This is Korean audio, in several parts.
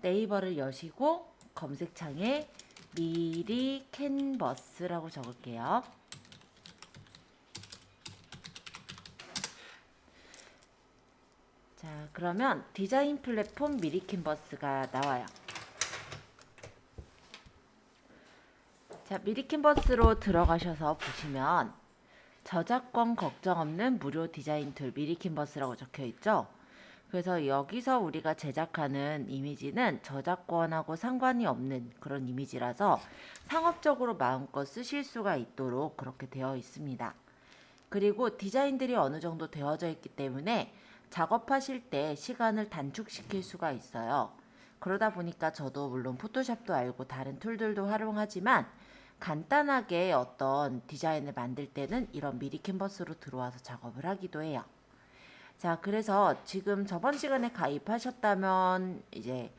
네이버를 여시고 검색창에 미리 캔버스라고 적을게요. 자, 그러면 디자인 플랫폼 미리 캔버스가 나와요. 자, 미리 캔버스로 들어가셔서 보시면 저작권 걱정 없는 무료 디자인 툴 미리 캔버스라고 적혀 있죠. 그래서 여기서 우리가 제작하는 이미지는 저작권하고 상관이 없는 그런 이미지라서 상업적으로 마음껏 쓰실 수가 있도록 그렇게 되어 있습니다. 그리고 디자인들이 어느 정도 되어져 있기 때문에 작업하실 때 시간을 단축시킬 수가 있어요. 그러다 보니까 저도 물론 포토샵도 알고 다른 툴들도 활용하지만 간단하게 어떤 디자인을 만들 때는 이런 미리 캔버스로 들어와서 작업을 하기도 해요. 자, 그래서 지금 저번 시간에 가입하셨다면 이제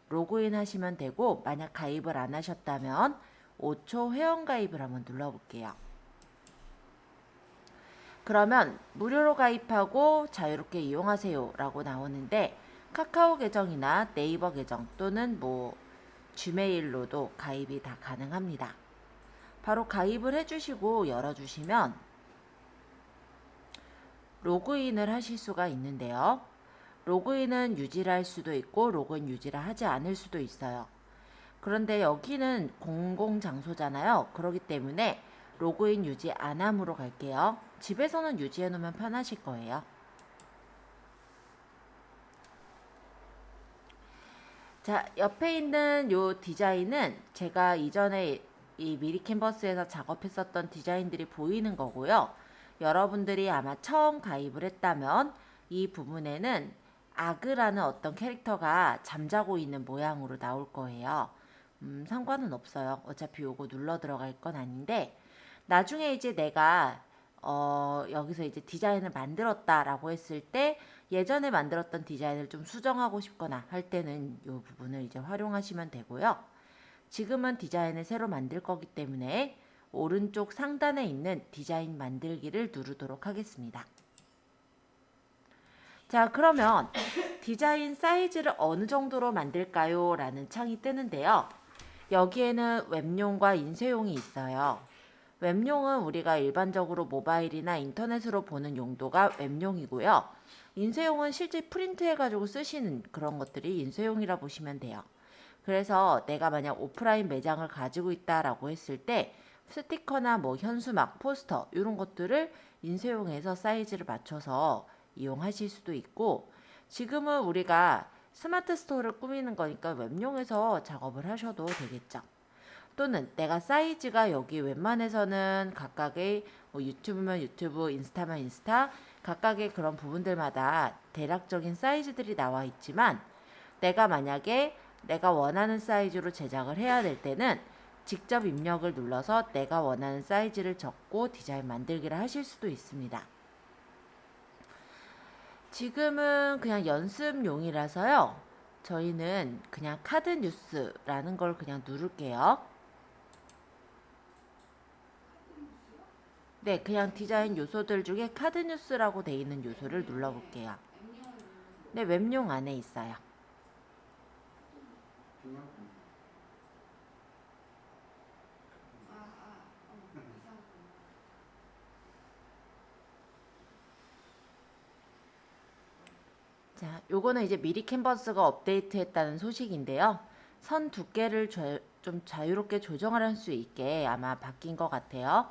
로그인 하시면 되고, 만약 가입을 안 하셨다면 5초 회원 가입을 한번 눌러볼게요. 그러면 무료로 가입하고 자유롭게 이용하세요 라고 나오는데, 카카오 계정이나 네이버 계정 또는 지메일로도 가입이 다 가능합니다. 바로 가입을 해주시고 열어주시면 로그인을 하실 수가 있는데요. 로그인은 유지를 할 수도 있고 로그인 유지를 하지 않을 수도 있어요. 그런데 여기는 공공장소잖아요. 그렇기 때문에 로그인 유지 안함으로 갈게요. 집에서는 유지해 놓으면 편하실 거예요. 자, 옆에 있는 요 디자인은 제가 이전에 이 미리 캔버스에서 작업했었던 디자인들이 보이는 거고요. 여러분들이 아마 처음 가입을 했다면 이 부분에는 아그라는 어떤 캐릭터가 잠자고 있는 모양으로 나올 거예요. 상관은 없어요. 어차피 요거 눌러 들어갈 건 아닌데, 나중에 이제 내가 여기서 이제 디자인을 만들었다라고 했을 때 예전에 만들었던 디자인을 좀 수정하고 싶거나 할 때는 이 부분을 이제 활용하시면 되고요. 지금은 디자인을 새로 만들 거기 때문에 오른쪽 상단에 있는 디자인 만들기를 누르도록 하겠습니다. 자, 그러면 디자인 사이즈를 어느 정도로 만들까요? 라는 창이 뜨는데요. 여기에는 웹용과 인쇄용이 있어요. 웹용은 우리가 일반적으로 모바일이나 인터넷으로 보는 용도가 웹용이고요. 인쇄용은 실제 프린트해가지고 쓰시는 그런 것들이 인쇄용이라 보시면 돼요. 그래서 내가 만약 오프라인 매장을 가지고 있다라고 했을 때 스티커나 현수막, 포스터 이런 것들을 인쇄용해서 사이즈를 맞춰서 이용하실 수도 있고, 지금은 우리가 스마트 스토어를 꾸미는 거니까 웹용에서 작업을 하셔도 되겠죠. 또는 내가 사이즈가 여기 웬만해서는 각각의 유튜브면 유튜브, 인스타면 인스타 각각의 그런 부분들마다 대략적인 사이즈들이 나와 있지만, 내가 만약에 내가 원하는 사이즈로 제작을 해야 될 때는 직접 입력을 눌러서 내가 원하는 사이즈를 적고 디자인 만들기를 하실 수도 있습니다. 지금은 그냥 연습용이라서요. 저희는 그냥 카드 뉴스라는 걸 그냥 누를게요. 네, 그냥 디자인 요소들 중에 카드 뉴스라고 되어 있는 요소를 눌러볼게요. 네, 웹용 안에 있어요. 자, 요거는 이제 미리 캔버스가 업데이트했다는 소식인데요. 선 두께를 좀 자유롭게 조정할 수 있게 아마 바뀐 것 같아요.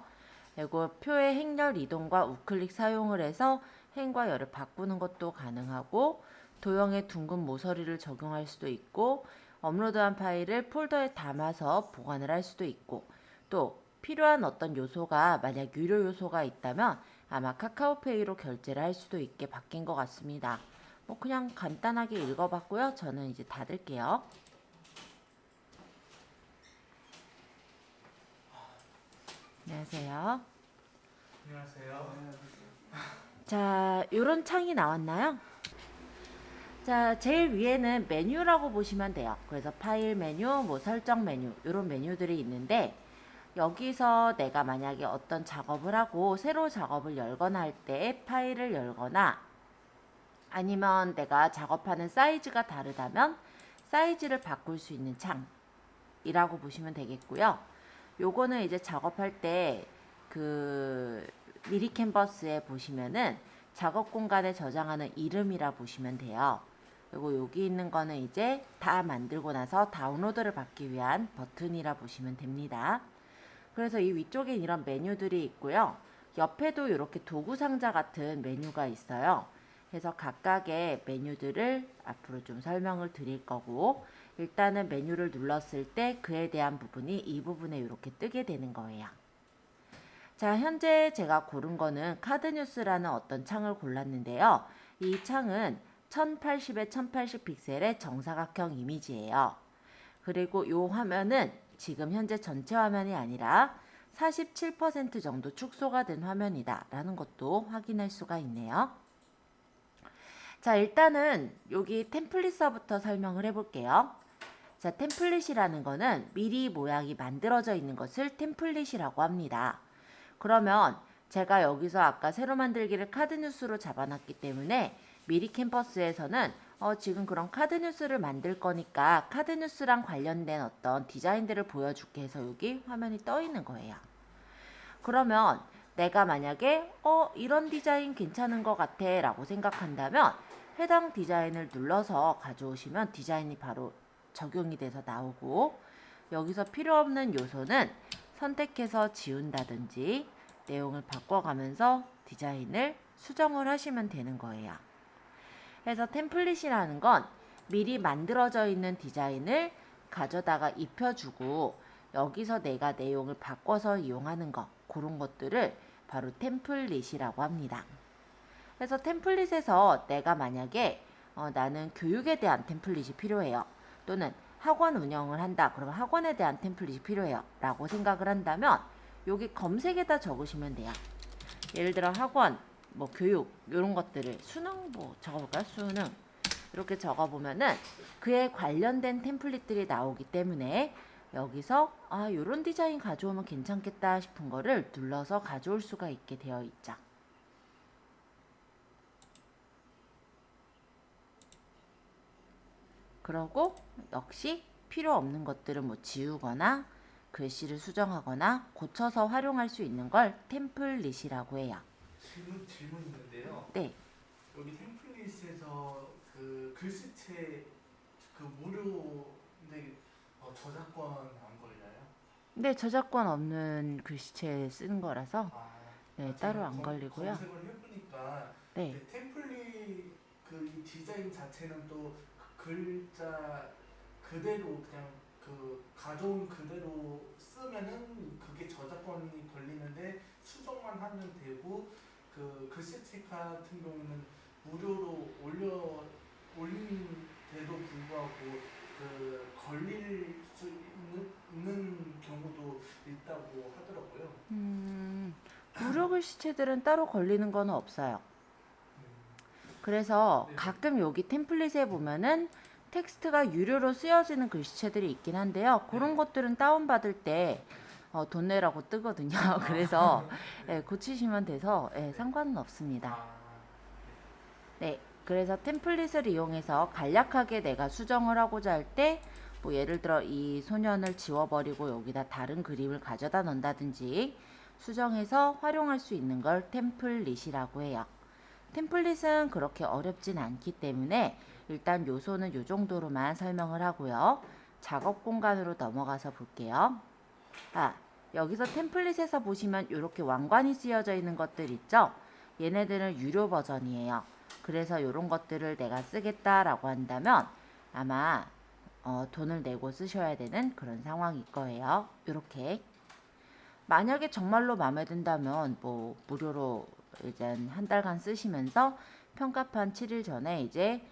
그리고 표의 행렬 이동과 우클릭 사용을 해서 행과 열을 바꾸는 것도 가능하고, 도형에 둥근 모서리를 적용할 수도 있고, 업로드한 파일을 폴더에 담아서 보관을 할 수도 있고, 또 필요한 어떤 요소가 만약 유료 요소가 있다면 아마 카카오페이로 결제를 할 수도 있게 바뀐 것 같습니다. 그냥 간단하게 읽어봤고요. 저는 이제 닫을게요. 안녕하세요. 안녕하세요. 자, 요런 창이 나왔나요? 자, 제일 위에는 메뉴라고 보시면 돼요. 그래서 파일 메뉴, 설정 메뉴, 이런 메뉴들이 있는데, 여기서 내가 만약에 어떤 작업을 하고 새로 작업을 열거나 할 때 파일을 열거나, 아니면 내가 작업하는 사이즈가 다르다면 사이즈를 바꿀 수 있는 창이라고 보시면 되겠고요. 요거는 이제 작업할 때 그 미리 캔버스에 보시면은 작업 공간에 저장하는 이름이라 보시면 돼요. 그리고 여기 있는 거는 이제 다 만들고 나서 다운로드를 받기 위한 버튼이라 보시면 됩니다. 그래서 이 위쪽에 이런 메뉴들이 있고요. 옆에도 이렇게 도구 상자 같은 메뉴가 있어요. 그래서 각각의 메뉴들을 앞으로 좀 설명을 드릴 거고, 일단은 메뉴를 눌렀을 때 그에 대한 부분이 이 부분에 이렇게 뜨게 되는 거예요. 자, 현재 제가 고른 거는 카드뉴스라는 어떤 창을 골랐는데요. 이 창은 1080에 1080 픽셀의 정사각형 이미지예요. 그리고 이 화면은 지금 현재 전체 화면이 아니라 47% 정도 축소가 된 화면이다 라는 것도 확인할 수가 있네요. 자, 일단은 여기 템플릿서부터 설명을 해볼게요. 자, 템플릿이라는 거는 미리 모양이 만들어져 있는 것을 템플릿이라고 합니다. 그러면 제가 여기서 아까 새로 만들기를 카드뉴스로 잡아놨기 때문에 미리 캠퍼스에서는 지금 그런 카드뉴스를 만들 거니까 카드뉴스랑 관련된 어떤 디자인들을 보여줄게 해서 여기 화면이 떠 있는 거예요. 그러면 내가 만약에 이런 디자인 괜찮은 것 같아 라고 생각한다면 해당 디자인을 눌러서 가져오시면 디자인이 바로 적용이 돼서 나오고, 여기서 필요 없는 요소는 선택해서 지운다든지 내용을 바꿔가면서 디자인을 수정을 하시면 되는 거예요. 그래서 템플릿이라는 건 미리 만들어져 있는 디자인을 가져다가 입혀주고 여기서 내가 내용을 바꿔서 이용하는 것, 그런 것들을 바로 템플릿이라고 합니다. 그래서 템플릿에서 내가 만약에 나는 교육에 대한 템플릿이 필요해요. 또는 학원 운영을 한다. 그러면 학원에 대한 템플릿이 필요해요. 라고 생각을 한다면 여기 검색에다 적으시면 돼요. 예를 들어 학원, 뭐 교육 이런 것들을 수능 뭐 적어볼까요? 수능 이렇게 적어보면은 그에 관련된 템플릿들이 나오기 때문에 여기서 요런 디자인 가져오면 괜찮겠다 싶은 거를 눌러서 가져올 수가 있게 되어 있죠. 그러고 역시 필요 없는 것들은 뭐 지우거나 글씨를 수정하거나 고쳐서 활용할 수 있는 걸 템플릿이라고 해요. 질문 있는데요. 네. 여기 템플릿에서 그 글씨체 그 무료인데 저작권 안 걸려요? 네, 저작권 없는 글씨체 쓰는 거라서 네, 따로 제가 안 걸리고요. 검색을 해보니까 네. 템플릿 그 디자인 자체는 또 글자 그대로 그냥 그 가져온 그대로 쓰면은 그게 저작권이 걸리는데 수정만 하면 되고, 그 글씨체 같은 경우는 무료로 올린데도 불구하고 그 걸릴 수 있는 경우도 있다고 하더라고요. 무료 글씨체들은 따로 걸리는 건 없어요. 음, 그래서 네. 가끔 여기 템플릿에 보면은 텍스트가 유료로 쓰여지는 글씨체들이 있긴 한데요. 그런 네. 것들은 다운받을 때 돈 내라고 뜨거든요. 그래서 고치시면 돼서 상관은 없습니다. 아, 네, 그래서 템플릿을 이용해서 간략하게 내가 수정을 하고자 할 때 뭐 예를 들어 이 소년을 지워버리고 여기다 다른 그림을 가져다 넣는다든지 수정해서 활용할 수 있는 걸 템플릿이라고 해요. 템플릿은 그렇게 어렵진 않기 때문에 일단 요소는 요 정도로만 설명을 하고요. 작업 공간으로 넘어가서 볼게요. 여기서 템플릿에서 보시면 이렇게 왕관이 쓰여져 있는 것들 있죠? 얘네들은 유료 버전이에요. 그래서 이런 것들을 내가 쓰겠다라고 한다면 아마 돈을 내고 쓰셔야 되는 그런 상황일 거예요. 이렇게. 만약에 정말로 마음에 든다면 뭐 무료로 이제 한 달간 쓰시면서 평가판 7일 전에 이제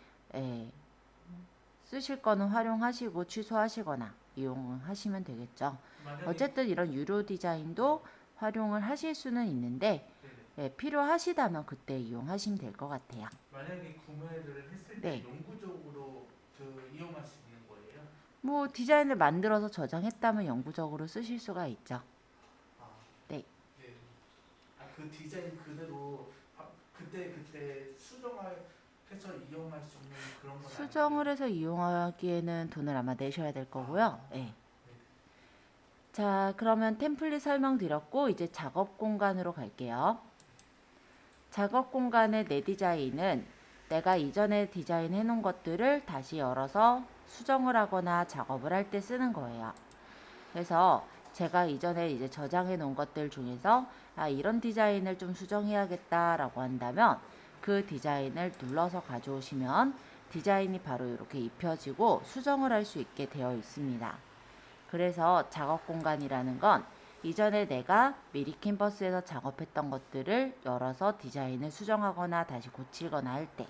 쓰실 거는 활용하시고 취소하시거나 이용하시면 되겠죠. 만약에 어쨌든 이런 유료 디자인도 활용을 하실 수는 있는데 필요하시다면 그때 이용하시면 될 것 같아요. 만약에 구매를 했을 네. 때 영구적으로 그 이용할 수 있는 거예요? 뭐 디자인을 만들어서 저장했다면 영구적으로 쓰실 수가 있죠. 아, 네. 네. 그 디자인 그대로 그때 수정할 해서 이용할 수 있는 그런 건 수정을 해서 이용하기에는 돈을 아마 내셔야 될 거고요. 예. 자, 그러면 템플릿 설명드렸고 이제 작업 공간으로 갈게요. 작업 공간의 내 디자인은 내가 이전에 디자인해 놓은 것들을 다시 열어서 수정을 하거나 작업을 할 때 쓰는 거예요. 그래서 제가 이전에 이제 저장해 놓은 것들 중에서 이런 디자인을 좀 수정해야겠다 라고 한다면 그 디자인을 눌러서 가져오시면 디자인이 바로 이렇게 입혀지고 수정을 할 수 있게 되어 있습니다. 그래서 작업 공간이라는 건 이전에 내가 미리 캔버스에서 작업했던 것들을 열어서 디자인을 수정하거나 다시 고치거나 할 때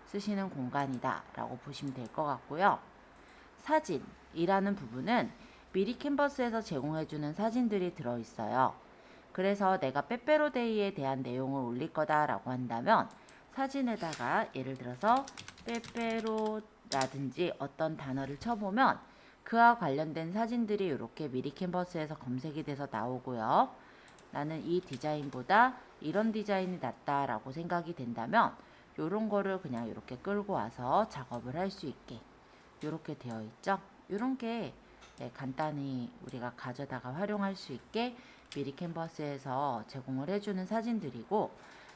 쓰시는 공간이다 라고 보시면 될 것 같고요. 사진이라는 부분은 미리 캔버스에서 제공해주는 사진들이 들어있어요. 그래서 내가 빼빼로데이에 대한 내용을 올릴 거다라고 한다면 사진에다가 예를 들어서 빼빼로라든지 어떤 단어를 쳐보면 그와 관련된 사진들이 이렇게 미리 캔버스에서 검색이 돼서 나오고요. 나는 이 디자인보다 이런 디자인이 낫다라고 생각이 된다면 이런 거를 그냥 이렇게 끌고 와서 작업을 할 수 있게 이렇게 되어 있죠. 이런 게 간단히 우리가 가져다가 활용할 수 있게 미리 캔버스에서 제공을 해주는 사진들이고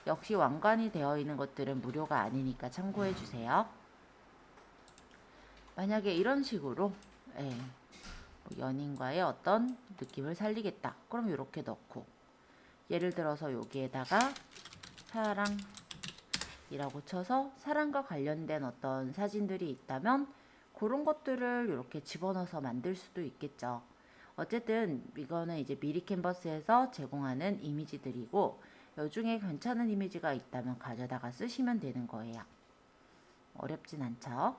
역시 왕관이 되어 있는 것들은 무료가 아니니까 참고해 주세요. 만약에 이런 식으로 연인과의 어떤 느낌을 살리겠다. 그럼 이렇게 넣고 예를 들어서 여기에다가 사랑이라고 쳐서 사랑과 관련된 어떤 사진들이 있다면 그런 것들을 이렇게 집어넣어서 만들 수도 있겠죠. 어쨌든 이거는 이제 미리 캔버스에서 제공하는 이미지들이고 이 중에 괜찮은 이미지가 있다면 가져다가 쓰시면 되는 거예요. 어렵진 않죠.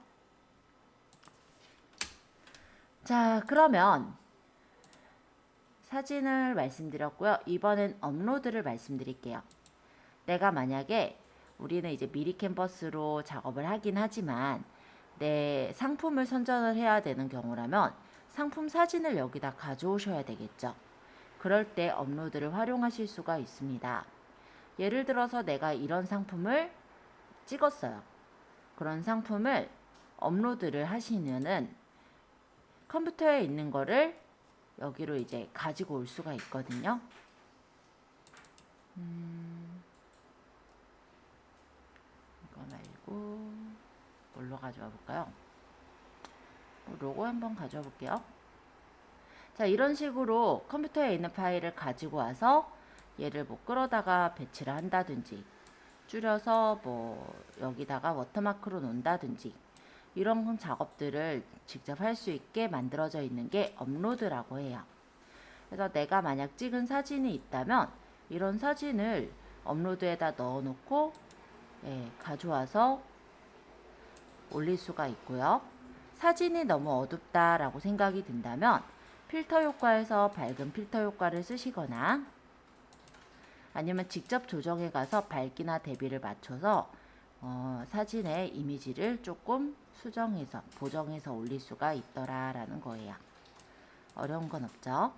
자, 그러면 사진을 말씀드렸고요. 이번엔 업로드를 말씀드릴게요. 내가 만약에 우리는 이제 미리 캔버스로 작업을 하긴 하지만 내 상품을 선정을 해야 되는 경우라면 상품 사진을 여기다 가져오셔야 되겠죠. 그럴 때 업로드를 활용하실 수가 있습니다. 예를 들어서 내가 이런 상품을 찍었어요. 그런 상품을 업로드를 하시면은 컴퓨터에 있는 거를 여기로 이제 가지고 올 수가 있거든요. 이거 말고 뭘로 가져와 볼까요? 로고 한번 가져와 볼게요. 자, 이런 식으로 컴퓨터에 있는 파일을 가지고 와서 얘를 뭐 끌어다가 배치를 한다든지 줄여서 뭐 여기다가 워터마크로 놓는다든지 이런 작업들을 직접 할 수 있게 만들어져 있는 게 업로드라고 해요. 그래서 내가 만약 찍은 사진이 있다면 이런 사진을 업로드에다 넣어 놓고 가져와서 올릴 수가 있고요. 사진이 너무 어둡다라고 생각이 든다면 필터 효과에서 밝은 필터 효과를 쓰시거나 아니면 직접 조정해 가서 밝기나 대비를 맞춰서 사진의 이미지를 조금 수정해서 보정해서 올릴 수가 있더라라는 거예요. 어려운 건 없죠.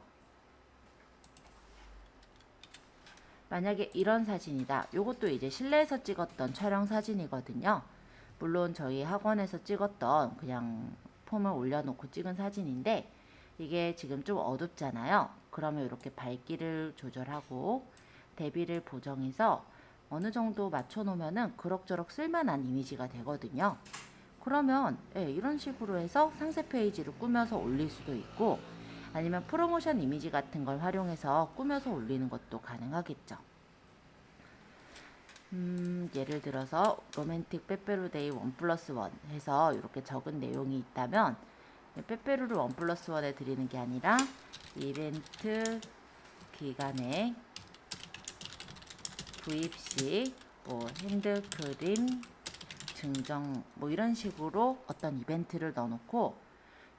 만약에 이런 사진이다. 요것도 이제 실내에서 찍었던 촬영 사진이거든요. 물론 저희 학원에서 찍었던 그냥 폼을 올려놓고 찍은 사진인데 이게 지금 좀 어둡잖아요. 그러면 이렇게 밝기를 조절하고 대비를 보정해서 어느 정도 맞춰 놓으면은 그럭저럭 쓸만한 이미지가 되거든요. 그러면 이런 식으로 해서 상세 페이지를 꾸며서 올릴 수도 있고 아니면 프로모션 이미지 같은 걸 활용해서 꾸며서 올리는 것도 가능하겠죠. 예를 들어서 로맨틱 빼빼로데이 1+1 해서 이렇게 적은 내용이 있다면 빼빼로를 1+1에 드리는 게 아니라 이벤트 기간에 구입 시 뭐 핸드크림 증정 뭐 이런 식으로 어떤 이벤트를 넣어놓고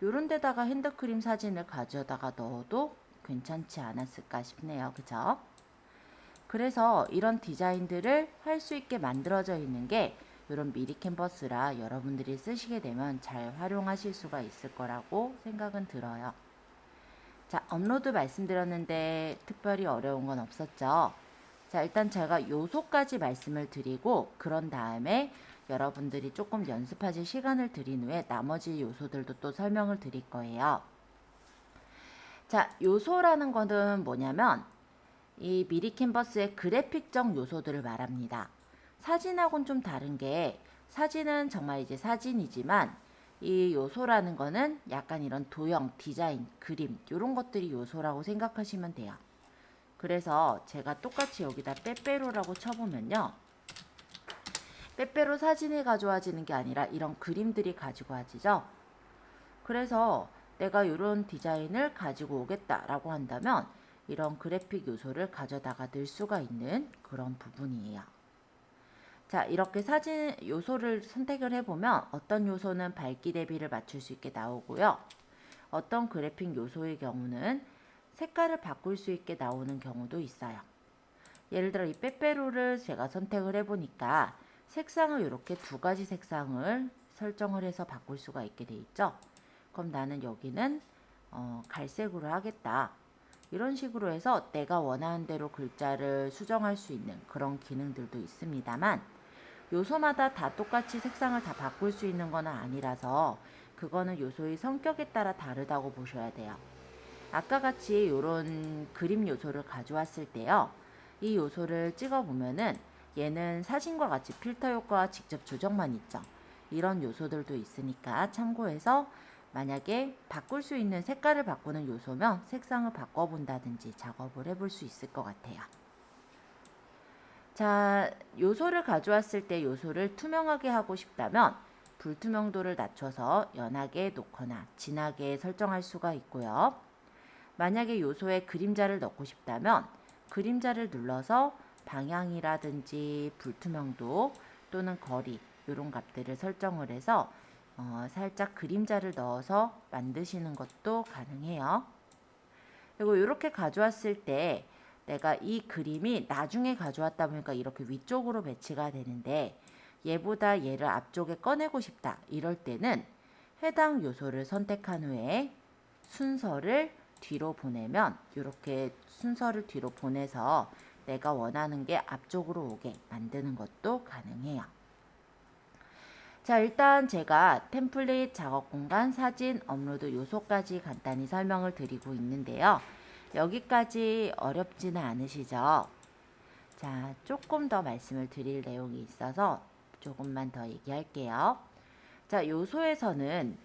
요런 데다가 핸드크림 사진을 가져다가 넣어도 괜찮지 않았을까 싶네요. 그죠? 그래서 이런 디자인들을 할 수 있게 만들어져 있는 게 이런 미리 캔버스라 여러분들이 쓰시게 되면 잘 활용하실 수가 있을 거라고 생각은 들어요. 자, 업로드 말씀드렸는데 특별히 어려운 건 없었죠? 자, 일단 제가 요소까지 말씀을 드리고 그런 다음에 여러분들이 조금 연습하실 시간을 드린 후에 나머지 요소들도 또 설명을 드릴 거예요. 자, 요소라는 거는 뭐냐면 이 미리 캔버스의 그래픽적 요소들을 말합니다. 사진하고는 좀 다른 게 사진은 정말 이제 사진이지만 이 요소라는 거는 약간 이런 도형, 디자인, 그림 이런 것들이 요소라고 생각하시면 돼요. 그래서 제가 똑같이 여기다 빼빼로라고 쳐보면요. 빼빼로 사진이 가져와지는 게 아니라 이런 그림들이 가지고 와지죠. 그래서 내가 이런 디자인을 가지고 오겠다라고 한다면 이런 그래픽 요소를 가져다가 넣을 수가 있는 그런 부분이에요. 자, 이렇게 사진 요소를 선택을 해보면 어떤 요소는 밝기 대비를 맞출 수 있게 나오고요. 어떤 그래픽 요소의 경우는 색깔을 바꿀 수 있게 나오는 경우도 있어요. 예를 들어 이 빼빼로를 제가 선택을 해보니까 색상을 이렇게 두 가지 색상을 설정을 해서 바꿀 수가 있게 돼 있죠. 그럼 나는 여기는 갈색으로 하겠다. 이런 식으로 해서 내가 원하는 대로 글자를 수정할 수 있는 그런 기능들도 있습니다만 요소마다 다 똑같이 색상을 다 바꿀 수 있는 건 아니라서 그거는 요소의 성격에 따라 다르다고 보셔야 돼요. 아까 같이 이런 그림 요소를 가져왔을 때요. 이 요소를 찍어보면은 얘는 사진과 같이 필터 효과와 직접 조정만 있죠. 이런 요소들도 있으니까 참고해서 만약에 바꿀 수 있는 색깔을 바꾸는 요소면 색상을 바꿔본다든지 작업을 해볼 수 있을 것 같아요. 자, 요소를 가져왔을 때 요소를 투명하게 하고 싶다면 불투명도를 낮춰서 연하게 놓거나 진하게 설정할 수가 있고요. 만약에 요소에 그림자를 넣고 싶다면 그림자를 눌러서 방향이라든지 불투명도 또는 거리 이런 값들을 설정을 해서 살짝 그림자를 넣어서 만드시는 것도 가능해요. 그리고 이렇게 가져왔을 때 내가 이 그림이 나중에 가져왔다 보니까 이렇게 위쪽으로 배치가 되는데 얘보다 얘를 앞쪽에 꺼내고 싶다. 이럴 때는 해당 요소를 선택한 후에 순서를 뒤로 보내면 이렇게 순서를 뒤로 보내서 내가 원하는 게 앞쪽으로 오게 만드는 것도 가능해요. 자, 일단 제가 템플릿, 작업 공간, 사진, 업로드 요소까지 간단히 설명을 드리고 있는데요. 여기까지 어렵지는 않으시죠? 자, 조금 더 말씀을 드릴 내용이 있어서 조금만 더 얘기할게요. 자, 요소에서는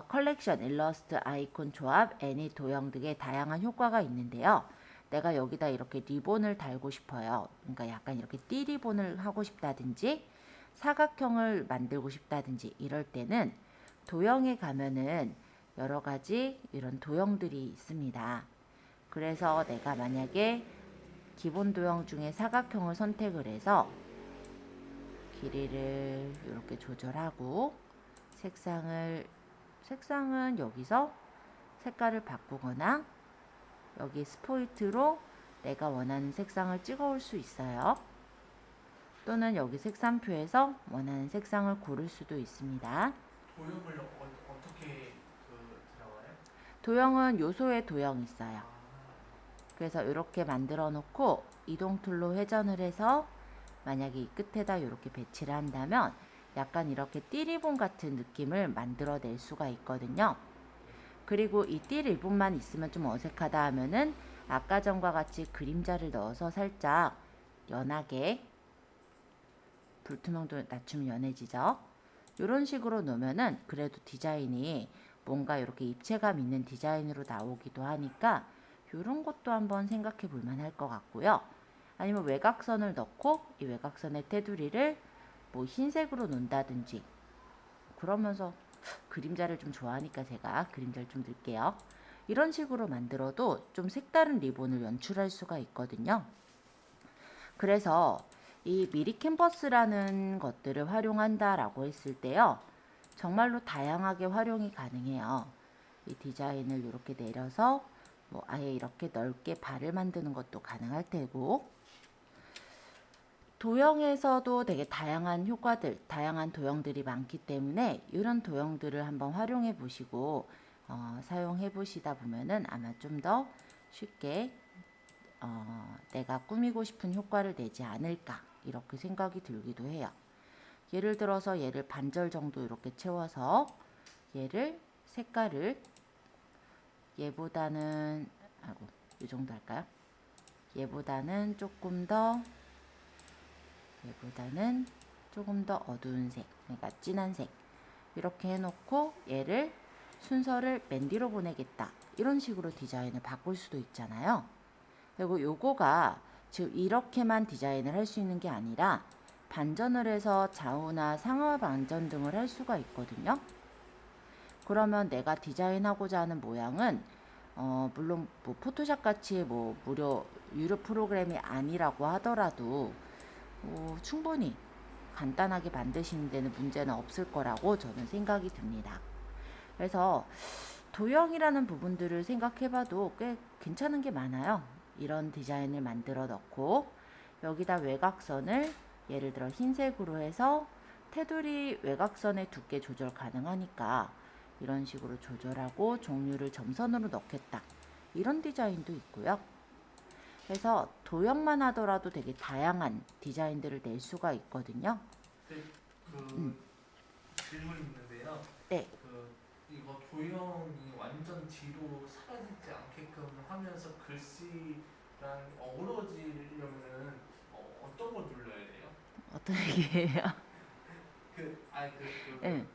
컬렉션, 일러스트, 아이콘 조합, 애니, 도형 등의 다양한 효과가 있는데요. 내가 여기다 이렇게 리본을 달고 싶어요. 그러니까 약간 이렇게 띠 리본을 하고 싶다든지 사각형을 만들고 싶다든지 이럴 때는 도형에 가면은 여러 가지 이런 도형들이 있습니다. 그래서 내가 만약에 기본 도형 중에 사각형을 선택을 해서 길이를 이렇게 조절하고 색상은 여기서 색깔을 바꾸거나 여기 스포이트로 내가 원하는 색상을 찍어 올 수 있어요. 또는 여기 색상표에서 원하는 색상을 고를 수도 있습니다. 도형을 어떻게 들어가요? 도형은 요소에 도형이 있어요. 그래서 이렇게 만들어 놓고 이동 툴로 회전을 해서 만약에 이 끝에다 이렇게 배치를 한다면 약간 이렇게 띠리본 같은 느낌을 만들어 낼 수가 있거든요. 그리고 이 띠리본만 있으면 좀 어색하다 하면은 아까 전과 같이 그림자를 넣어서 살짝 연하게 불투명도 낮추면 연해지죠. 이런 식으로 놓으면은 그래도 디자인이 뭔가 이렇게 입체감 있는 디자인으로 나오기도 하니까 이런 것도 한번 생각해 볼 만할 것 같고요. 아니면 외곽선을 넣고 이 외곽선의 테두리를 뭐 흰색으로 놓는다든지 그러면서 그림자를 좀 좋아하니까 제가 그림자를 좀 넣을게요. 이런 식으로 만들어도 좀 색다른 리본을 연출할 수가 있거든요. 그래서 이 미리 캔버스라는 것들을 활용한다라고 했을 때요. 정말로 다양하게 활용이 가능해요. 이 디자인을 이렇게 내려서 뭐 아예 이렇게 넓게 발을 만드는 것도 가능할 테고 도형에서도 되게 다양한 효과들, 다양한 도형들이 많기 때문에 이런 도형들을 한번 활용해 보시고 사용해 보시다 보면은 아마 좀 더 쉽게 내가 꾸미고 싶은 효과를 내지 않을까 이렇게 생각이 들기도 해요. 예를 들어서 얘를 반절 정도 이렇게 채워서 얘를 색깔을 얘보다는 이 정도 할까요? 얘보다는 조금 더 어두운 색, 그러니까 진한 색 이렇게 해놓고 얘를 순서를 맨 뒤로 보내겠다. 이런 식으로 디자인을 바꿀 수도 있잖아요. 그리고 요거가 지금 이렇게만 디자인을 할 수 있는 게 아니라 반전을 해서 좌우나 상하 반전 등을 할 수가 있거든요. 그러면 내가 디자인하고자 하는 모양은 물론 뭐 포토샵 같이 뭐 무료 유료 프로그램이 아니라고 하더라도 충분히 간단하게 만드시는 데는 문제는 없을 거라고 저는 생각이 듭니다. 그래서 도형이라는 부분들을 생각해봐도 꽤 괜찮은 게 많아요. 이런 디자인을 만들어 넣고 여기다 외곽선을 예를 들어 흰색으로 해서 테두리 외곽선의 두께 조절 가능하니까 이런 식으로 조절하고 종류를 점선으로 넣겠다. 이런 디자인도 있고요. 그래서 도형만 하더라도 되게 다양한 디자인들을 낼 수가 있거든요. 네, 질문 있는데요. 네. 이거 도형이 완전 뒤로 사라지지 않게끔 하면서 글씨랑 어우러지려면 어떤 걸 눌러야 돼요? 어떤 얘기예요? 네.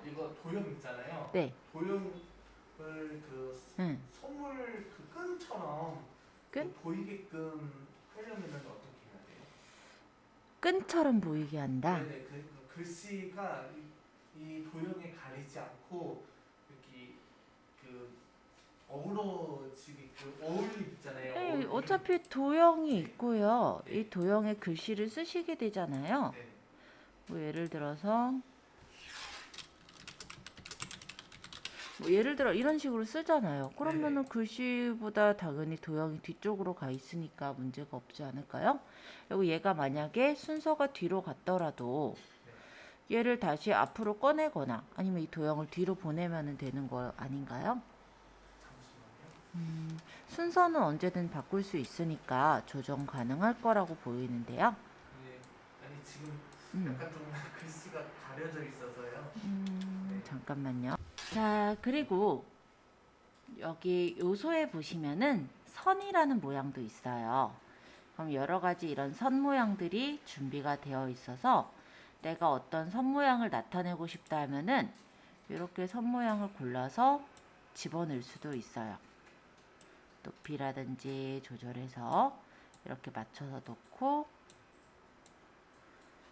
이거 도형 있잖아요. 네. 도형을 선물 끈처럼 끈? 보이게끔 하려면 어떻게 해야 돼요? 끈처럼 보이게 한다. 네네, 글씨가 이 도형에 가리지 않고 이렇게 어우러지게 어울림 있잖아요. 네, 어울림. 어차피 도형이 있고요. 이 도형에 글씨를 쓰시게 되잖아요. 네. 뭐 예를 들어서 예를 들어 이런 식으로 쓰잖아요. 그러면은 네네. 글씨보다 당연히 도형이 뒤쪽으로 가 있으니까 문제가 없지 않을까요? 그리고 얘가 만약에 순서가 뒤로 갔더라도 얘를 다시 앞으로 꺼내거나 아니면 이 도형을 뒤로 보내면 되는 거 아닌가요? 잠시만요. 순서는 언제든 바꿀 수 있으니까 조정 가능할 거라고 보이는데요. 네. 아니 지금 약간 좀 글씨가 가려져 있어서요. 네. 잠깐만요. 자, 그리고 여기 요소에 보시면은 선이라는 모양도 있어요. 그럼 여러 가지 이런 선 모양들이 준비가 되어 있어서 내가 어떤 선 모양을 나타내고 싶다 하면은 이렇게 선 모양을 골라서 집어넣을 수도 있어요. 높이라든지 조절해서 이렇게 맞춰서 놓고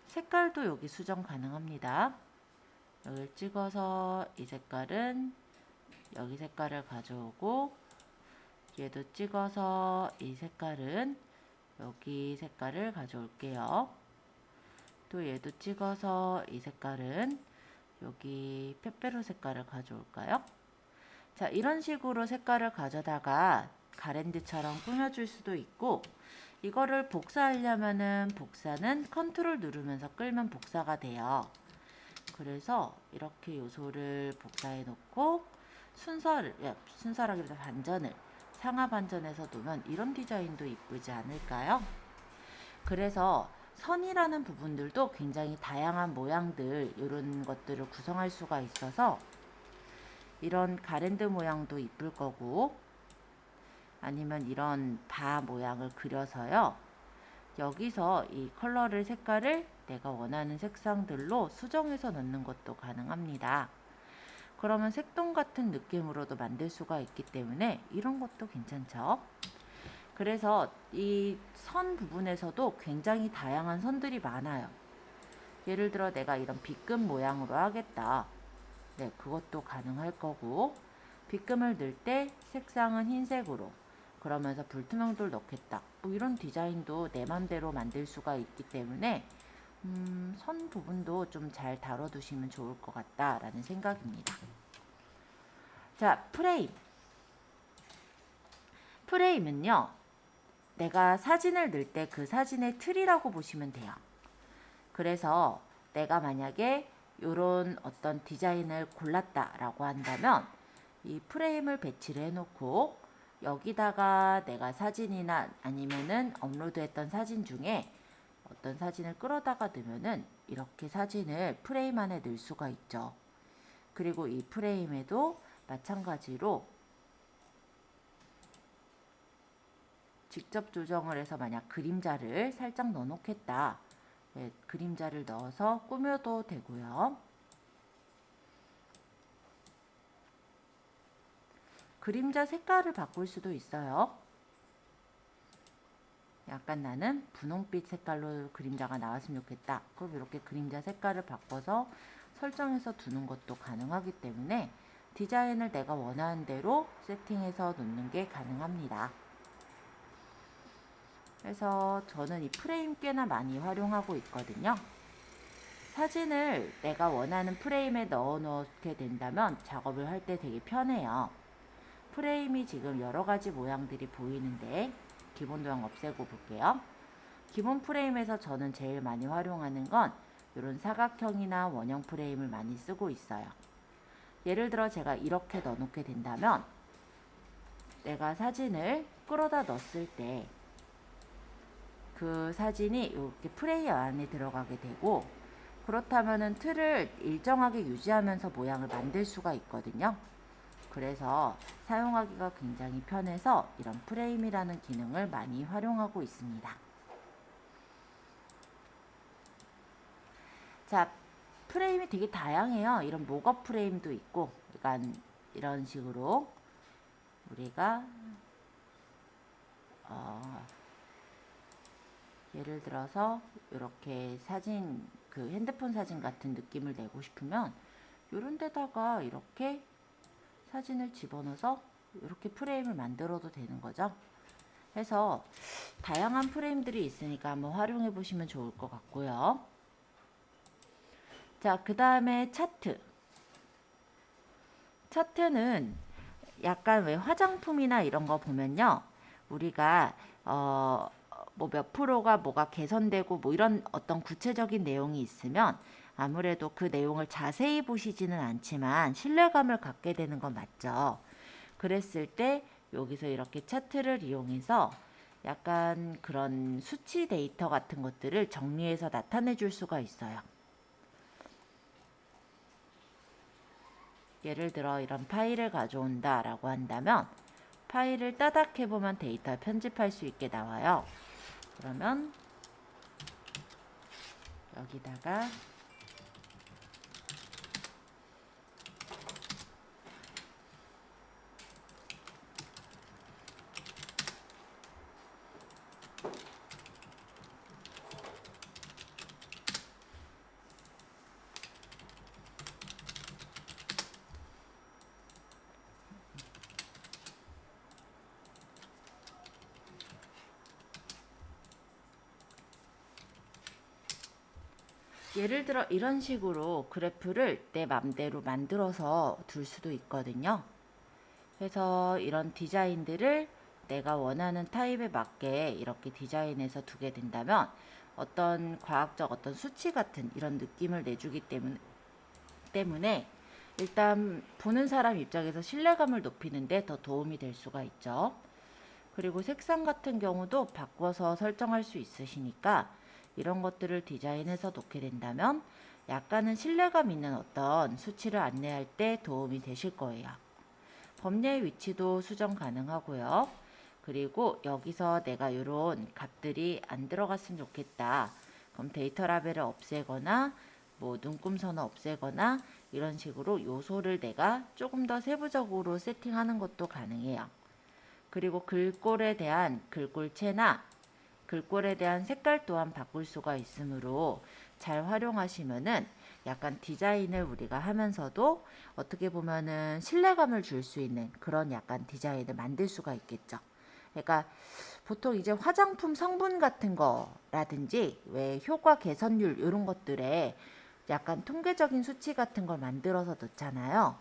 색깔도 여기 수정 가능합니다. 여기를 찍어서 이 색깔은 여기 색깔을 가져오고 얘도 찍어서 이 색깔은 여기 색깔을 가져올게요. 또 얘도 찍어서 이 색깔은 여기 페페로 색깔을 가져올까요? 자, 이런 식으로 색깔을 가져다가 가랜드처럼 꾸며줄 수도 있고 이거를 복사하려면은 복사는 컨트롤 누르면서 끌면 복사가 돼요. 그래서 이렇게 요소를 복사해 놓고 순서라기보다 반전을 상하 반전해서 놓으면 이런 디자인도 이쁘지 않을까요? 그래서 선이라는 부분들도 굉장히 다양한 모양들 이런 것들을 구성할 수가 있어서 이런 가랜드 모양도 이쁠 거고 아니면 이런 바 모양을 그려서요. 여기서 이 컬러를 색깔을 내가 원하는 색상들로 수정해서 넣는 것도 가능합니다. 그러면 색동 같은 느낌으로도 만들 수가 있기 때문에 이런 것도 괜찮죠. 그래서 이 선 부분에서도 굉장히 다양한 선들이 많아요. 예를 들어 내가 이런 빗금 모양으로 하겠다. 네, 그것도 가능할 거고 빗금을 넣을 때 색상은 흰색으로 그러면서 불투명도를 넣겠다. 뭐 이런 디자인도 내 맘대로 만들 수가 있기 때문에 선 부분도 좀 잘 다뤄두시면 좋을 것 같다라는 생각입니다. 자, 프레임. 프레임은요. 내가 사진을 넣을 때 그 사진의 틀이라고 보시면 돼요. 그래서 내가 만약에 이런 어떤 디자인을 골랐다라고 한다면 이 프레임을 배치를 해놓고 여기다가 내가 사진이나 아니면은 업로드했던 사진 중에 어떤 사진을 끌어다가 넣으면은 이렇게 사진을 프레임 안에 넣을 수가 있죠. 그리고 이 프레임에도 마찬가지로 직접 조정을 해서 만약 그림자를 살짝 넣어 놓겠다. 네, 그림자를 넣어서 꾸며도 되고요. 그림자 색깔을 바꿀 수도 있어요. 약간 나는 분홍빛 색깔로 그림자가 나왔으면 좋겠다. 그럼 이렇게 그림자 색깔을 바꿔서 설정해서 두는 것도 가능하기 때문에 디자인을 내가 원하는 대로 세팅해서 놓는 게 가능합니다. 그래서 저는 이 프레임 꽤나 많이 활용하고 있거든요. 사진을 내가 원하는 프레임에 넣어 놓게 된다면 작업을 할 때 되게 편해요. 프레임이 지금 여러 가지 모양들이 보이는데 기본 도형 없애고 볼게요. 기본 프레임에서 저는 제일 많이 활용하는 건 이런 사각형이나 원형 프레임을 많이 쓰고 있어요. 예를 들어 제가 이렇게 넣어 놓게 된다면 내가 사진을 끌어다 넣었을 때 그 사진이 이렇게 프레임 안에 들어가게 되고, 그렇다면은 틀을 일정하게 유지하면서 모양을 만들 수가 있거든요. 그래서 사용하기가 굉장히 편해서 이런 프레임이라는 기능을 많이 활용하고 있습니다. 자, 프레임이 되게 다양해요. 이런 목업 프레임도 있고, 그러니까 이런 식으로 우리가 예를 들어서 이렇게 사진, 그 핸드폰 사진 같은 느낌을 내고 싶으면 이런 데다가 이렇게 사진을 집어넣어서 이렇게 프레임을 만들어도 되는 거죠. 해서 다양한 프레임들이 있으니까 한번 활용해 보시면 좋을 것 같고요. 자, 그 다음에 차트. 차트는 약간 왜 화장품이나 이런 거 보면요, 우리가 뭐 몇 프로가 뭐가 개선되고 뭐 이런 어떤 구체적인 내용이 있으면 아무래도 그 내용을 자세히 보시지는 않지만 신뢰감을 갖게 되는 건 맞죠. 그랬을 때 여기서 이렇게 차트를 이용해서 약간 그런 수치 데이터 같은 것들을 정리해서 나타내 줄 수가 있어요. 예를 들어 이런 파일을 가져온다 라고 한다면 파일을 따닥해 보면 데이터 편집할 수 있게 나와요. 그러면 여기다가 예를 들어 이런 식으로 그래프를 내 맘대로 만들어서 둘 수도 있거든요. 그래서 이런 디자인들을 내가 원하는 타입에 맞게 이렇게 디자인해서 두게 된다면 어떤 과학적 어떤 수치 같은 이런 느낌을 내주기 때문에 일단 보는 사람 입장에서 신뢰감을 높이는 데 더 도움이 될 수가 있죠. 그리고 색상 같은 경우도 바꿔서 설정할 수 있으시니까 이런 것들을 디자인해서 놓게 된다면 약간은 신뢰감 있는 어떤 수치를 안내할 때 도움이 되실 거예요. 범례의 위치도 수정 가능하고요. 그리고 여기서 내가 이런 값들이 안 들어갔으면 좋겠다. 그럼 데이터 라벨을 없애거나 뭐 눈금선을 없애거나 이런 식으로 요소를 내가 조금 더 세부적으로 세팅하는 것도 가능해요. 그리고 글꼴에 대한 글꼴체나 글꼴에 대한 색깔 또한 바꿀 수가 있으므로 잘 활용하시면은 약간 디자인을 우리가 하면서도 어떻게 보면은 신뢰감을 줄 수 있는 그런 약간 디자인을 만들 수가 있겠죠. 그러니까 보통 이제 화장품 성분 같은 거라든지 왜 효과 개선율 이런 것들에 약간 통계적인 수치 같은 걸 만들어서 넣잖아요.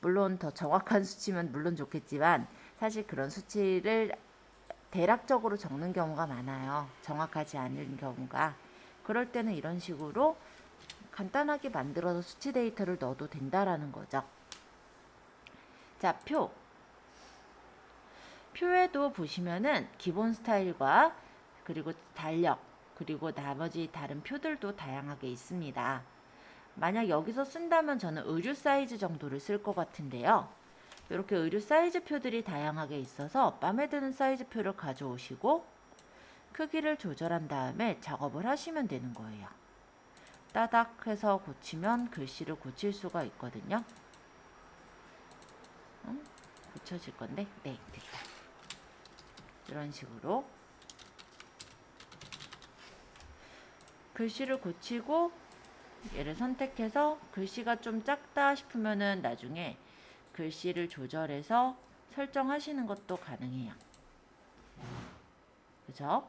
물론 더 정확한 수치면 물론 좋겠지만 사실 그런 수치를 대략적으로 적는 경우가 많아요. 정확하지 않은 경우가. 그럴 때는 이런 식으로 간단하게 만들어서 수치 데이터를 넣어도 된다라는 거죠. 자, 표. 표에도 보시면은 기본 스타일과 그리고 달력, 그리고 나머지 다른 표들도 다양하게 있습니다. 만약 여기서 쓴다면 저는 의류 사이즈 정도를 쓸 것 같은데요. 이렇게 의류 사이즈 표들이 다양하게 있어서 마음에 드는 사이즈 표를 가져오시고 크기를 조절한 다음에 작업을 하시면 되는 거예요. 따닥 해서 고치면 글씨를 고칠 수가 있거든요. 고쳐질 건데, 네, 됐다. 이런 식으로 글씨를 고치고 얘를 선택해서 글씨가 좀 작다 싶으면은 나중에 글씨를 조절해서 설정하시는 것도 가능해요. 그죠?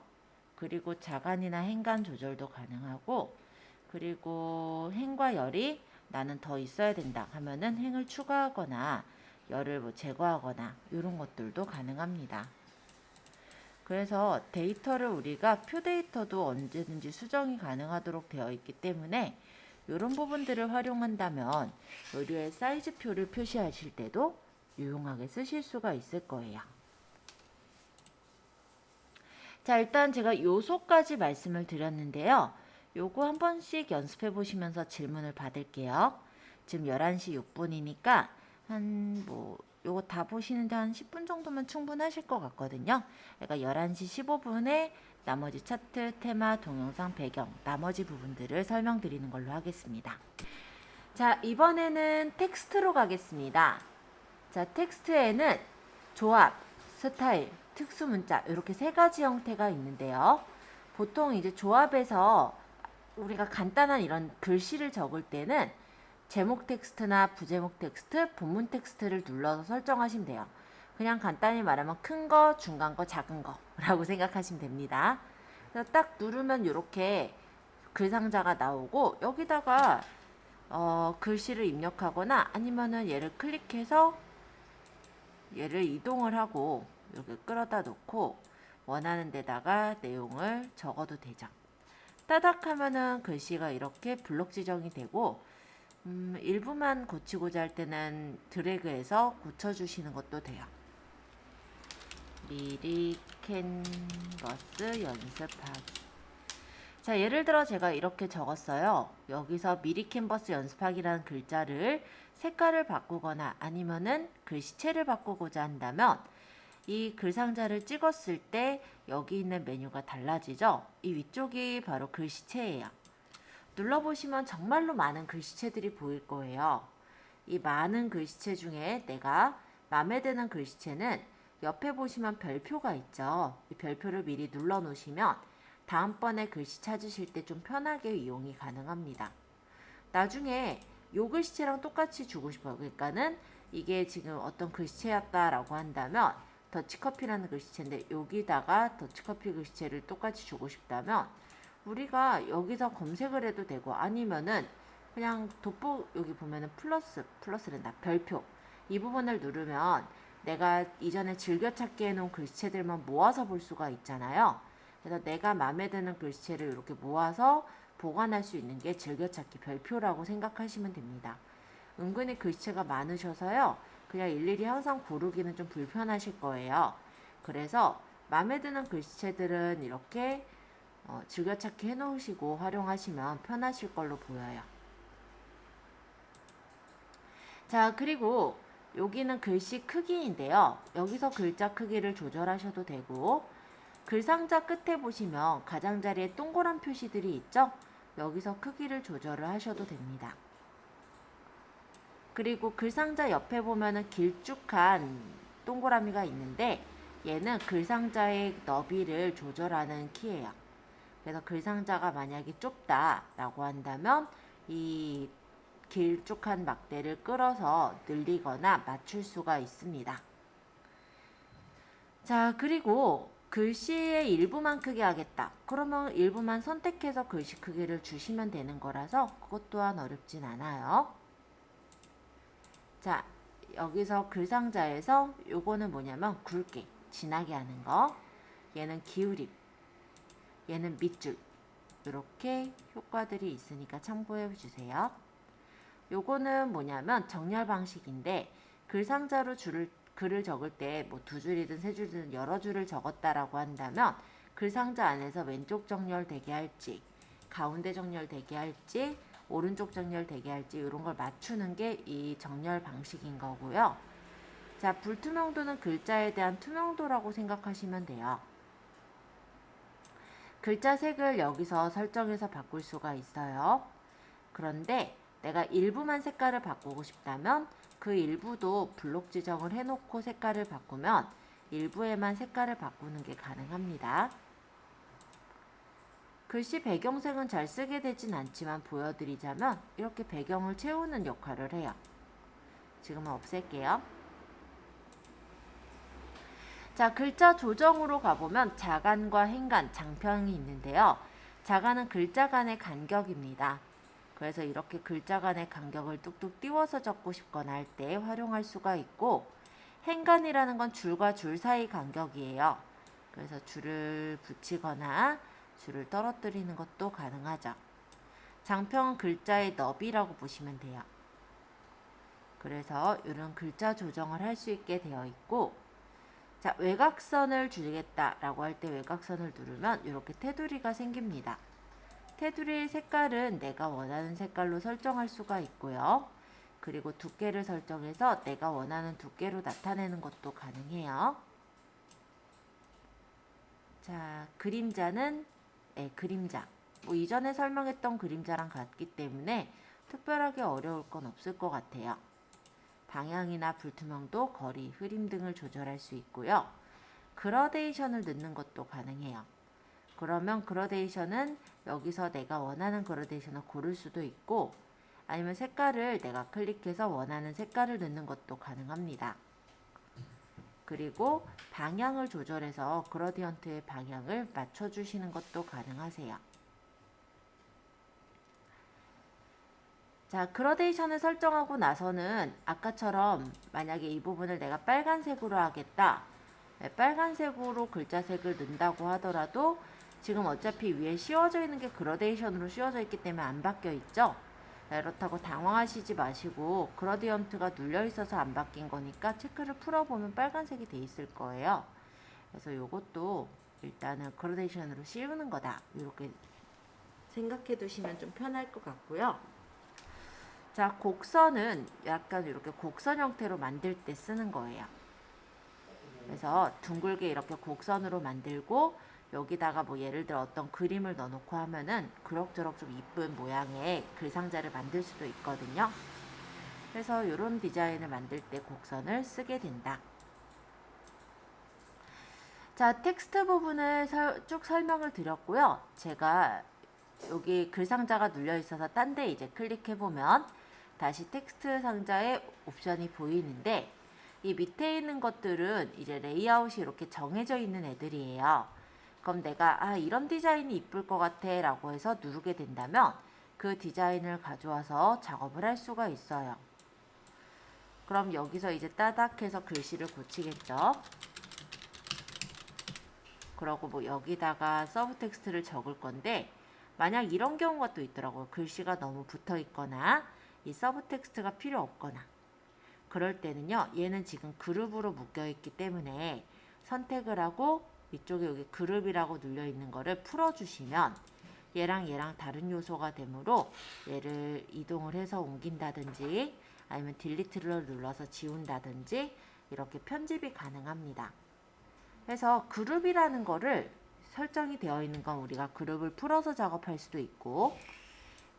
그리고 자간이나 행간 조절도 가능하고, 그리고 행과 열이 나는 더 있어야 된다 하면은 행을 추가하거나 열을 뭐 제거하거나 이런 것들도 가능합니다. 그래서 데이터를 우리가 표 데이터도 언제든지 수정이 가능하도록 되어 있기 때문에 이런 부분들을 활용한다면 의류의 사이즈 표를 표시하실 때도 유용하게 쓰실 수가 있을 거예요. 자, 일단 제가 요소까지 말씀을 드렸는데요. 요거 한 번씩 연습해 보시면서 질문을 받을게요. 지금 11시 6분이니까 요거 다 보시는데 한 10분 정도면 충분하실 것 같거든요. 그러니까 11시 15분에 나머지 차트, 테마, 동영상, 배경, 나머지 부분들을 설명드리는 걸로 하겠습니다. 자, 이번에는 텍스트로 가겠습니다. 자, 텍스트에는 조합, 스타일, 특수문자 이렇게 세 가지 형태가 있는데요. 보통 이제 조합에서 우리가 간단한 이런 글씨를 적을 때는 제목 텍스트나 부제목 텍스트, 본문 텍스트를 눌러서 설정하시면 돼요. 그냥 간단히 말하면 큰 거, 중간 거, 작은 거라고 생각하시면 됩니다. 그래서 딱 누르면 이렇게 글상자가 나오고 여기다가 글씨를 입력하거나 아니면은 얘를 클릭해서 얘를 이동을 하고 이렇게 끌어다 놓고 원하는 데다가 내용을 적어도 되죠. 따닥 하면은 글씨가 이렇게 블록 지정이 되고 일부만 고치고자 할 때는 드래그해서 고쳐주시는 것도 돼요. 미리 캔버스 연습하기. 자, 예를 들어 제가 이렇게 적었어요. 여기서 미리 캔버스 연습하기라는 글자를 색깔을 바꾸거나 아니면은 글씨체를 바꾸고자 한다면 이 글상자를 찍었을 때 여기 있는 메뉴가 달라지죠. 이 위쪽이 바로 글씨체예요. 눌러보시면 정말로 많은 글씨체들이 보일 거예요. 이 많은 글씨체 중에 내가 마음에 드는 글씨체는 옆에 보시면 별표가 있죠. 이 별표를 미리 눌러 놓으시면 다음번에 글씨 찾으실 때 좀 편하게 이용이 가능합니다. 나중에 요 글씨체랑 똑같이 주고 싶어요. 그러니까는 이게 지금 어떤 글씨체였다라고 한다면 더치커피라는 글씨체인데 여기다가 더치커피 글씨체를 똑같이 주고 싶다면 우리가 여기서 검색을 해도 되고 아니면은 그냥 돋보 여기 보면은 플러스랜다 별표 이 부분을 누르면 내가 이전에 즐겨찾기 해놓은 글씨체들만 모아서 볼 수가 있잖아요. 그래서 내가 마음에 드는 글씨체를 이렇게 모아서 보관할 수 있는 게 즐겨찾기 별표라고 생각하시면 됩니다. 은근히 글씨체가 많으셔서요. 그냥 일일이 항상 고르기는 좀 불편하실 거예요. 그래서 마음에 드는 글씨체들은 이렇게 즐겨찾기 해놓으시고 활용하시면 편하실 걸로 보여요. 자, 그리고 여기는 글씨 크기인데요. 여기서 글자 크기를 조절하셔도 되고 글상자 끝에 보시면 가장자리에 동그란 표시들이 있죠? 여기서 크기를 조절을 하셔도 됩니다. 그리고 글상자 옆에 보면은 길쭉한 동그라미가 있는데 얘는 글상자의 너비를 조절하는 키예요. 그래서 글상자가 만약에 좁다라고 한다면 이 길쭉한 막대를 끌어서 늘리거나 맞출 수가 있습니다. 자, 그리고 글씨의 일부만 크게 하겠다. 그러면 일부만 선택해서 글씨 크기를 주시면 되는 거라서 그것 또한 어렵진 않아요. 자, 여기서 글상자에서 요거는 뭐냐면 굵게 진하게 하는 거, 얘는 기울임, 얘는 밑줄, 이렇게 효과들이 있으니까 참고해 주세요. 요거는 뭐냐면 정렬 방식인데 글상자로 글을 적을 때 뭐 두 줄이든 세 줄이든 여러 줄을 적었다라고 한다면 글 상자 안에서 왼쪽 정렬 되게 할지, 가운데 정렬 되게 할지, 오른쪽 정렬 되게 할지 이런 걸 맞추는 게 이 정렬 방식인 거고요. 자, 불투명도는 글자에 대한 투명도라고 생각하시면 돼요. 글자 색을 여기서 설정해서 바꿀 수가 있어요. 그런데 내가 일부만 색깔을 바꾸고 싶다면 그 일부도 블록 지정을 해놓고 색깔을 바꾸면 일부에만 색깔을 바꾸는 게 가능합니다. 글씨 배경색은 잘 쓰게 되진 않지만 보여드리자면 이렇게 배경을 채우는 역할을 해요. 지금은 없앨게요. 자, 글자 조정으로 가보면 자간과 행간, 장평이 있는데요. 자간은 글자 간의 간격입니다. 그래서 이렇게 글자 간의 간격을 뚝뚝 띄워서 적고 싶거나 할 때 활용할 수가 있고, 행간이라는 건 줄과 줄 사이 간격이에요. 그래서 줄을 붙이거나 줄을 떨어뜨리는 것도 가능하죠. 장평은 글자의 너비라고 보시면 돼요. 그래서 이런 글자 조정을 할 수 있게 되어 있고, 자, 외곽선을 주겠다라고 할 때 외곽선을 누르면 이렇게 테두리가 생깁니다. 테두리의 색깔은 내가 원하는 색깔로 설정할 수가 있고요. 그리고 두께를 설정해서 내가 원하는 두께로 나타내는 것도 가능해요. 자, 그림자는 그림자. 뭐 이전에 설명했던 그림자랑 같기 때문에 특별하게 어려울 건 없을 것 같아요. 방향이나 불투명도, 거리, 흐림 등을 조절할 수 있고요. 그라데이션을 넣는 것도 가능해요. 그러면 그라데이션은 여기서 내가 원하는 그라데이션을 고를 수도 있고, 아니면 색깔을 내가 클릭해서 원하는 색깔을 넣는 것도 가능합니다. 그리고 방향을 조절해서 그라디언트의 방향을 맞춰주시는 것도 가능하세요. 자, 그라데이션을 설정하고 나서는 아까처럼 만약에 이 부분을 내가 빨간색으로 하겠다. 빨간색으로 글자색을 넣는다고 하더라도 지금 어차피 위에 씌워져 있는 게 그라데이션으로 씌워져 있기 때문에 안 바뀌어 있죠. 이렇다고 당황하시지 마시고 그라디언트가 눌려 있어서 안 바뀐 거니까 체크를 풀어보면 빨간색이 돼 있을 거예요. 그래서 이것도 일단은 그라데이션으로 씌우는 거다. 이렇게 생각해 두시면 좀 편할 것 같고요. 자, 곡선은 약간 이렇게 곡선 형태로 만들 때 쓰는 거예요. 그래서 둥글게 이렇게 곡선으로 만들고 여기다가 뭐 예를 들어 어떤 그림을 넣어놓고 하면은 그럭저럭 좀 이쁜 모양의 글상자를 만들 수도 있거든요. 그래서 이런 디자인을 만들 때 곡선을 쓰게 된다. 자, 텍스트 부분을 쭉 설명을 드렸고요. 제가 여기 글상자가 눌려 있어서 딴 데 이제 클릭해 보면 다시 텍스트 상자에 옵션이 보이는데, 이 밑에 있는 것들은 이제 레이아웃이 이렇게 정해져 있는 애들이에요. 그럼 내가 이런 디자인이 이쁠 것 같아 라고 해서 누르게 된다면 그 디자인을 가져와서 작업을 할 수가 있어요. 그럼 여기서 이제 따닥 해서 글씨를 고치겠죠. 그러고 뭐 여기다가 서브 텍스트를 적을 건데, 만약 이런 경우가 또 있더라고요. 글씨가 너무 붙어 있거나 이 서브 텍스트가 필요 없거나 그럴 때는요, 얘는 지금 그룹으로 묶여 있기 때문에 선택을 하고 이쪽에 여기 그룹이라고 눌려 있는 거를 풀어주시면 얘랑 다른 요소가 되므로 얘를 이동을 해서 옮긴다든지 아니면 딜리트를 눌러서 지운다든지 이렇게 편집이 가능합니다. 그래서 그룹이라는 거를 설정이 되어 있는 건 우리가 그룹을 풀어서 작업할 수도 있고,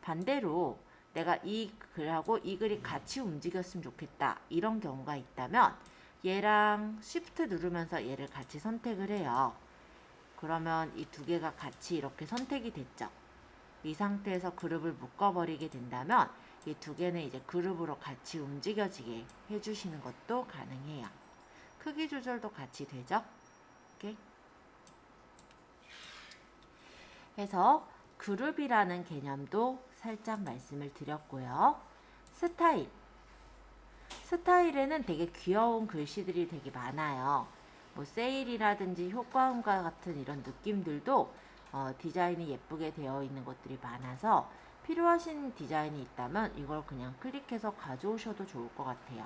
반대로 내가 이 글하고 이 글이 같이 움직였으면 좋겠다 이런 경우가 있다면 얘랑 Shift 누르면서 얘를 같이 선택을 해요. 그러면 이 두 개가 같이 이렇게 선택이 됐죠. 이 상태에서 그룹을 묶어버리게 된다면 이 두 개는 이제 그룹으로 같이 움직여지게 해주시는 것도 가능해요. 크기 조절도 같이 되죠. 이렇게 해서 그룹이라는 개념도 살짝 말씀을 드렸고요. 스타일에는 되게 귀여운 글씨들이 되게 많아요. 뭐 세일이라든지 효과음과 같은 이런 느낌들도 디자인이 예쁘게 되어 있는 것들이 많아서 필요하신 디자인이 있다면 이걸 그냥 클릭해서 가져오셔도 좋을 것 같아요.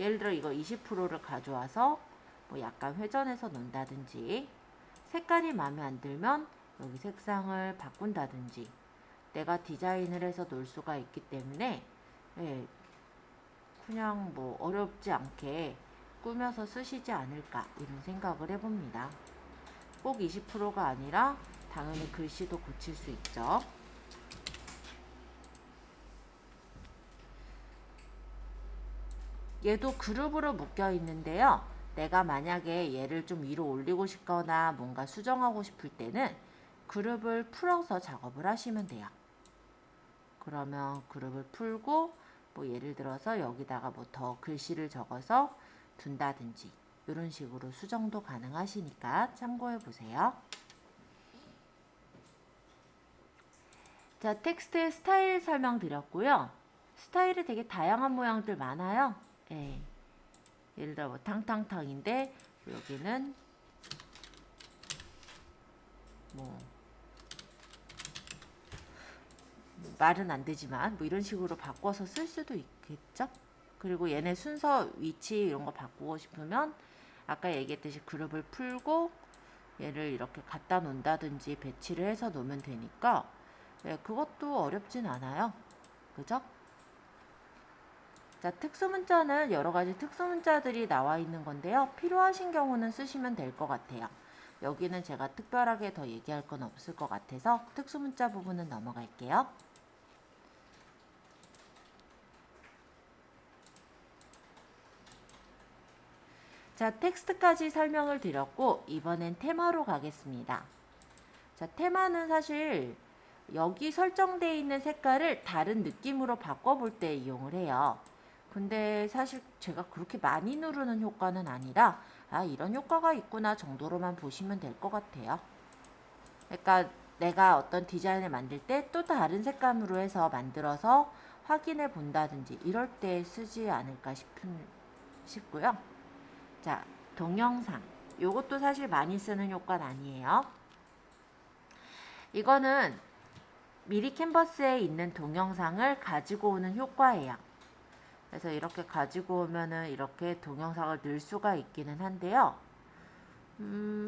예를 들어 이거 20%를 가져와서 뭐 약간 회전해서 놓는다든지 색깔이 마음에 안 들면 여기 색상을 바꾼다든지 내가 디자인을 해서 놓을 수가 있기 때문에 예, 그냥 뭐 어렵지 않게 꾸며서 쓰시지 않을까 이런 생각을 해봅니다. 꼭 20%가 아니라 당연히 글씨도 고칠 수 있죠. 얘도 그룹으로 묶여 있는데요. 내가 만약에 얘를 좀 위로 올리고 싶거나 뭔가 수정하고 싶을 때는 그룹을 풀어서 작업을 하시면 돼요. 그러면 그룹을 풀고 뭐 예를 들어서 여기다가 뭐 더 글씨를 적어서 둔다든지 이런 식으로 수정도 가능하시니까 참고해 보세요. 자, 텍스트 스타일 설명드렸고요. 스타일이 되게 다양한 모양들 많아요. 예. 예를 들어 뭐 탕탕탕인데 여기는 뭐 말은 안 되지만 뭐 이런 식으로 바꿔서 쓸 수도 있겠죠. 그리고 얘네 순서 위치 이런 거 바꾸고 싶으면 아까 얘기했듯이 그룹을 풀고 얘를 이렇게 갖다 놓는다든지 배치를 해서 놓으면 되니까 예, 그것도 어렵진 않아요. 그죠? 자, 특수문자는 여러가지 특수문자들이 나와 있는 건데요. 필요하신 경우는 쓰시면 될 것 같아요. 여기는 제가 특별하게 더 얘기할 건 없을 것 같아서 특수문자 부분은 넘어갈게요. 자, 텍스트까지 설명을 드렸고 이번엔 테마로 가겠습니다. 자, 테마는 사실 여기 설정되어 있는 색깔을 다른 느낌으로 바꿔볼 때 이용을 해요. 근데 사실 제가 그렇게 많이 누르는 효과는 아니라 이런 효과가 있구나 정도로만 보시면 될 것 같아요. 그러니까 내가 어떤 디자인을 만들 때 또 다른 색감으로 해서 만들어서 확인해 본다든지 이럴 때 쓰지 않을까 싶고요. 자, 동영상. 요것도 사실 많이 쓰는 효과는 아니에요. 이거는 미리 캔버스에 있는 동영상을 가지고 오는 효과예요. 그래서 이렇게 가지고 오면은 이렇게 동영상을 넣을 수가 있기는 한데요.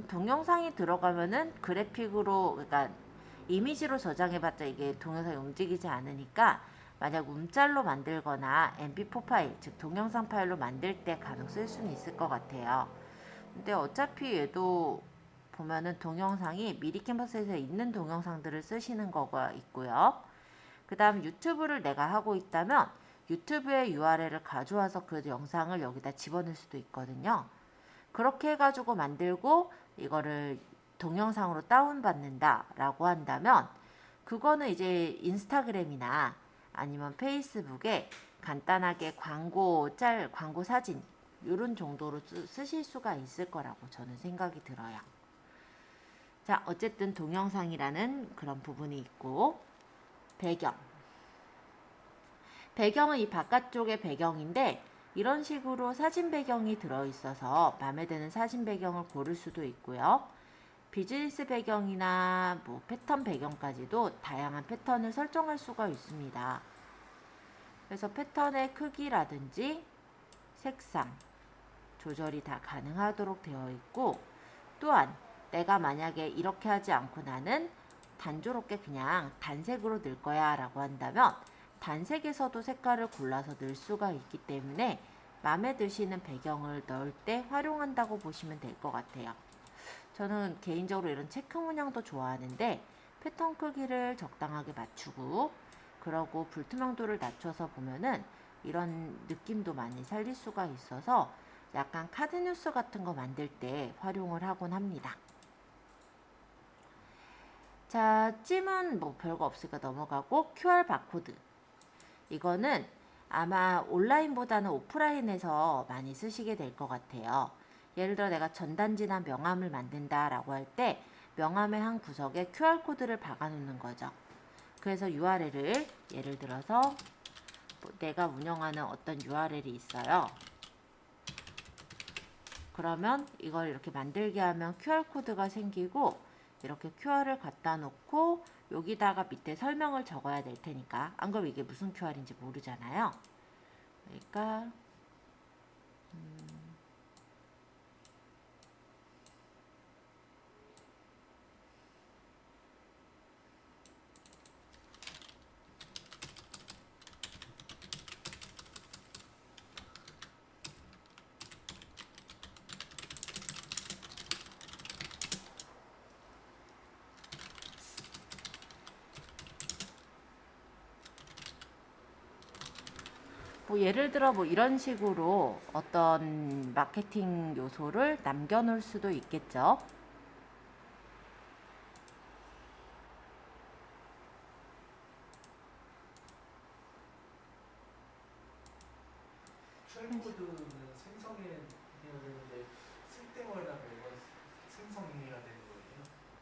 동영상이 들어가면은 그래픽으로, 그러니까 이미지로 저장해봤자 이게 동영상이 움직이지 않으니까 만약 움짤로 만들거나 mp4 파일, 즉 동영상 파일로 만들 때 간혹 쓸 수는 있을 것 같아요. 근데 어차피 얘도 보면은 동영상이 미리 캔버스에서 있는 동영상들을 쓰시는 거가 있고요. 그 다음 유튜브를 내가 하고 있다면 유튜브의 URL을 가져와서 그 영상을 여기다 집어넣을 수도 있거든요. 그렇게 해가지고 만들고 이거를 동영상으로 다운받는다 라고 한다면 그거는 이제 인스타그램이나 아니면 페이스북에 간단하게 광고 사진 이런 정도로 쓰실 수가 있을 거라고 저는 생각이 들어요. 자, 어쨌든 동영상이라는 그런 부분이 있고 배경은 이 바깥쪽의 배경인데 이런 식으로 사진 배경이 들어있어서 마음에 드는 사진 배경을 고를 수도 있고요. 비즈니스 배경이나 뭐 패턴 배경까지도 다양한 패턴을 설정할 수가 있습니다. 그래서 패턴의 크기라든지 색상 조절이 다 가능하도록 되어 있고 또한 내가 만약에 이렇게 하지 않고 나는 단조롭게 그냥 단색으로 넣을 거야 라고 한다면 단색에서도 색깔을 골라서 넣을 수가 있기 때문에 마음에 드시는 배경을 넣을 때 활용한다고 보시면 될 것 같아요. 저는 개인적으로 이런 체크 문양도 좋아하는데 패턴 크기를 적당하게 맞추고 그러고 불투명도를 낮춰서 보면은 이런 느낌도 많이 살릴 수가 있어서 약간 카드 뉴스 같은 거 만들 때 활용을 하곤 합니다. 자, 찜은 뭐 별거 없으니까 넘어가고 QR 바코드. 이거는 아마 온라인보다는 오프라인에서 많이 쓰시게 될 것 같아요. 예를 들어 내가 전단지나 명함을 만든다 라고 할 때 명함의 한 구석에 QR코드를 박아 놓는 거죠. 그래서 URL을 예를 들어서 뭐 내가 운영하는 어떤 URL이 있어요. 그러면 이걸 이렇게 만들게 하면 QR코드가 생기고 이렇게 QR을 갖다 놓고 여기다가 밑에 설명을 적어야 될 테니까 안 그러면 이게 무슨 QR인지 모르잖아요. 그러니까 뭐 예를 들어 뭐 이런 식으로 어떤 마케팅 요소를 남겨놓을 수도 있겠죠. QR코드는 생성해야 되는데 쓸 때마다 매번 생성해야 되는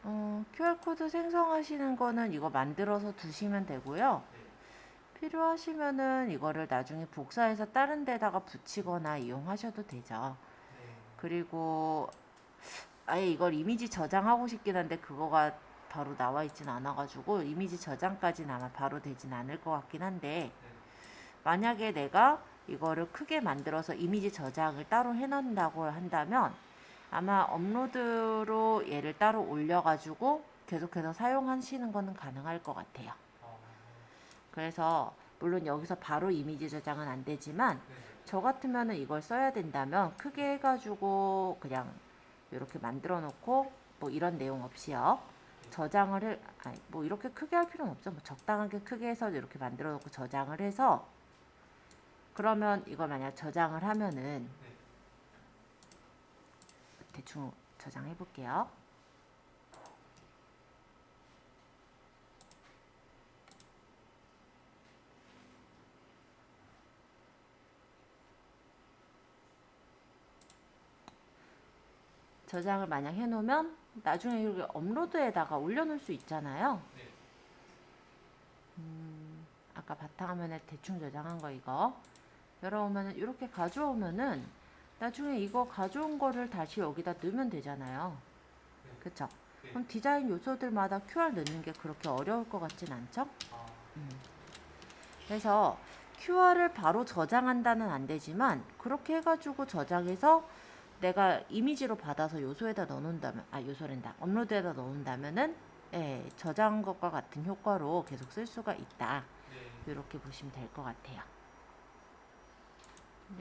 거예요? QR코드 생성하시는 거는 이거 만들어서 두시면 되고요. 네. 필요하시면은 이거를 나중에 복사해서 다른 데다가 붙이거나 이용하셔도 되죠. 네. 그리고 아예 이걸 이미지 저장하고 싶긴 한데 그거가 바로 나와 있진 않아가지고 이미지 저장까지는 아마 바로 되진 않을 것 같긴 한데, 네. 만약에 내가 이거를 크게 만들어서 이미지 저장을 따로 해놓는다고 한다면 아마 업로드로 얘를 따로 올려가지고 계속해서 사용하시는 거는 가능할 것 같아요. 어, 그래서 물론 여기서 바로 이미지 저장은 안 되지만 네. 저 같으면은 이걸 써야 된다면 크게 해가지고 그냥 이렇게 만들어 놓고 뭐 이런 내용 없이요. 저장을 해, 아니 뭐 이렇게 크게 할 필요는 없죠. 뭐 적당하게 크게 해서 이렇게 만들어 놓고 저장을 해서, 그러면 이걸 만약 저장을 하면은 네. 대충 저장해 볼게요. 저장을 만약 해놓으면 나중에 이렇게 업로드에다가 올려놓을 수 있잖아요. 네. 아까 바탕화면에 대충 저장한 거 이거 열어오면은 이렇게 가져오면은 나중에 이거 가져온 거를 다시 여기다 넣으면 되잖아요. 네. 그쵸? 네. 그럼 디자인 요소들마다 QR 넣는 게 그렇게 어려울 것 같진 않죠? 아, 그래서 QR을 바로 저장한다는 안 되지만 그렇게 해가지고 저장해서 내가 이미지로 받아서 요소에다 넣어놓는다면, 요소랜다, 업로드에다 넣어놓는다면은 예, 저장한 것과 같은 효과로 계속 쓸 수가 있다. 네. 이렇게 보시면 될 것 같아요.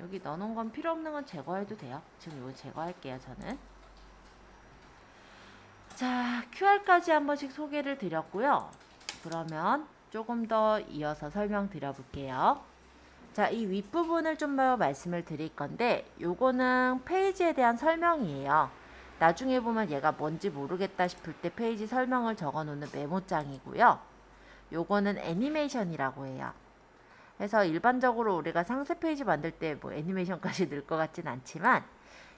여기 넣어놓은 건 필요 없는 건 제거해도 돼요. 지금 이거 제거할게요, 저는. 자, QR까지 한 번씩 소개를 드렸고요. 그러면 조금 더 이어서 설명드려 볼게요. 자, 이 윗부분을 좀 더 말씀을 드릴 건데 요거는 페이지에 대한 설명이에요. 나중에 보면 얘가 뭔지 모르겠다 싶을 때 페이지 설명을 적어 놓는 메모장이고요. 요거는 애니메이션이라고 해요. 그래서 일반적으로 우리가 상세 페이지 만들 때 뭐 애니메이션까지 넣을 것 같진 않지만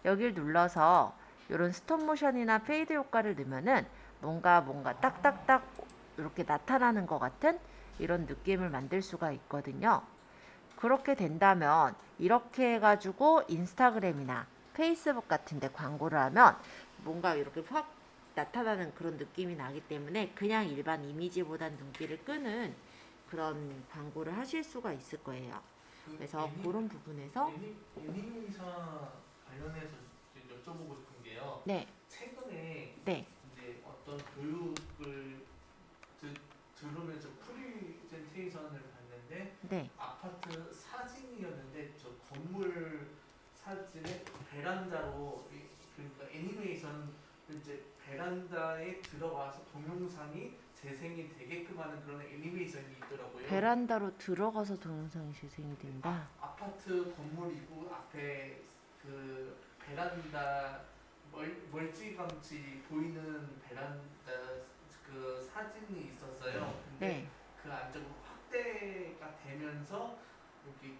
여길 눌러서 이런 스톱 모션이나 페이드 효과를 넣으면은 뭔가 딱딱딱 이렇게 나타나는 것 같은 이런 느낌을 만들 수가 있거든요. 그렇게 된다면 이렇게 해가지고 인스타그램이나 페이스북 같은 데 광고를 하면 뭔가 이렇게 확 나타나는 그런 느낌이 나기 때문에 그냥 일반 이미지보단 눈길을 끄는 그런 광고를 하실 수가 있을 거예요. 그래서 그런 부분에서 애니메이션 관련해서 이제 여쭤보고 싶은 게요. 네, 최근에 네, 이제 어떤 교육을 들으면서 프리젠테이션을 봤는데 네, 아파트 사진이었는데 저 건물 사진에 베란다로 그러니까 애니메이션 이제 베란다에 들어가서 동영상이 재생이 되게끔 하는 그런 애니메이션이 있더라고요. 베란다로 들어가서 동영상이 재생이 된다. 아파트 건물 입구 앞에 그 베란다 멀찌감치 보이는 베란다 그 사진이 있었어요. 근데 네, 그 안쪽으로 확대가 되면서 여기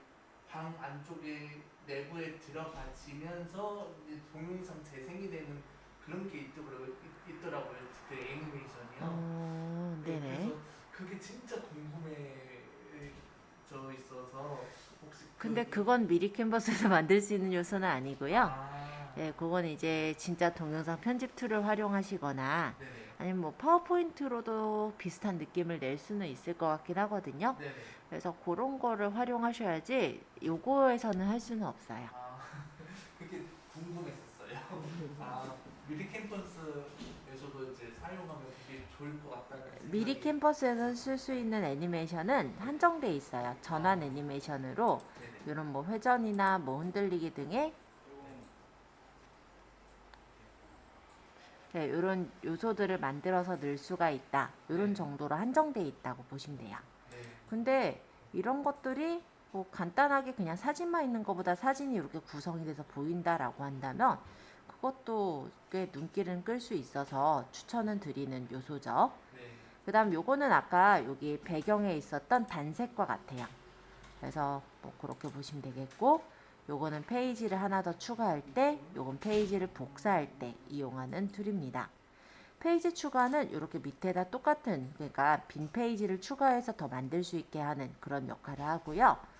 방 안쪽에 내부에 들어가지면서 이제 동영상 재생이 되는 그런 게 있더라고요. 그 애니메이션이요. 네, 네네. 그래서 그게 진짜 궁금해져 있어서 혹시 근데 그건 미리 캔버스에서 만들 수 있는 요소는 아니고요. 아, 네, 그건 이제 진짜 동영상 편집 툴을 활용하시거나 네네. 아니면 뭐 파워포인트로도 비슷한 느낌을 낼 수는 있을 것 같긴 하거든요. 네네. 그래서 그런 거를 활용하셔야지 요거에서는 할 수는 없어요. 아, 그게 궁금했었어요. 아, 미리 캠퍼스에서도 이제 사용하면 되게 좋을 것 같다는 미리 생각이. 캠퍼스에서 쓸 수 있는 애니메이션은 한정돼 있어요. 전환 애니메이션으로 네네. 이런 뭐 회전이나 뭐 흔들리기 등의 네, 이런 요소들을 만들어서 넣을 수가 있다. 이런 네. 정도로 한정돼 있다고 보시면 돼요. 네. 근데 이런 것들이 뭐 간단하게 그냥 사진만 있는 것보다 사진이 이렇게 구성이 돼서 보인다라고 한다면 그것도 꽤 눈길은 끌 수 있어서 추천은 드리는 요소죠. 네. 그 다음 요거는 아까 여기 배경에 있었던 단색과 같아요. 그래서 뭐 그렇게 보시면 되겠고, 요거는 페이지를 하나 더 추가할 때, 요건 페이지를 복사할 때 이용하는 툴입니다. 페이지 추가는 이렇게 밑에다 똑같은, 그러니까 빈 페이지를 추가해서 더 만들 수 있게 하는 그런 역할을 하고요.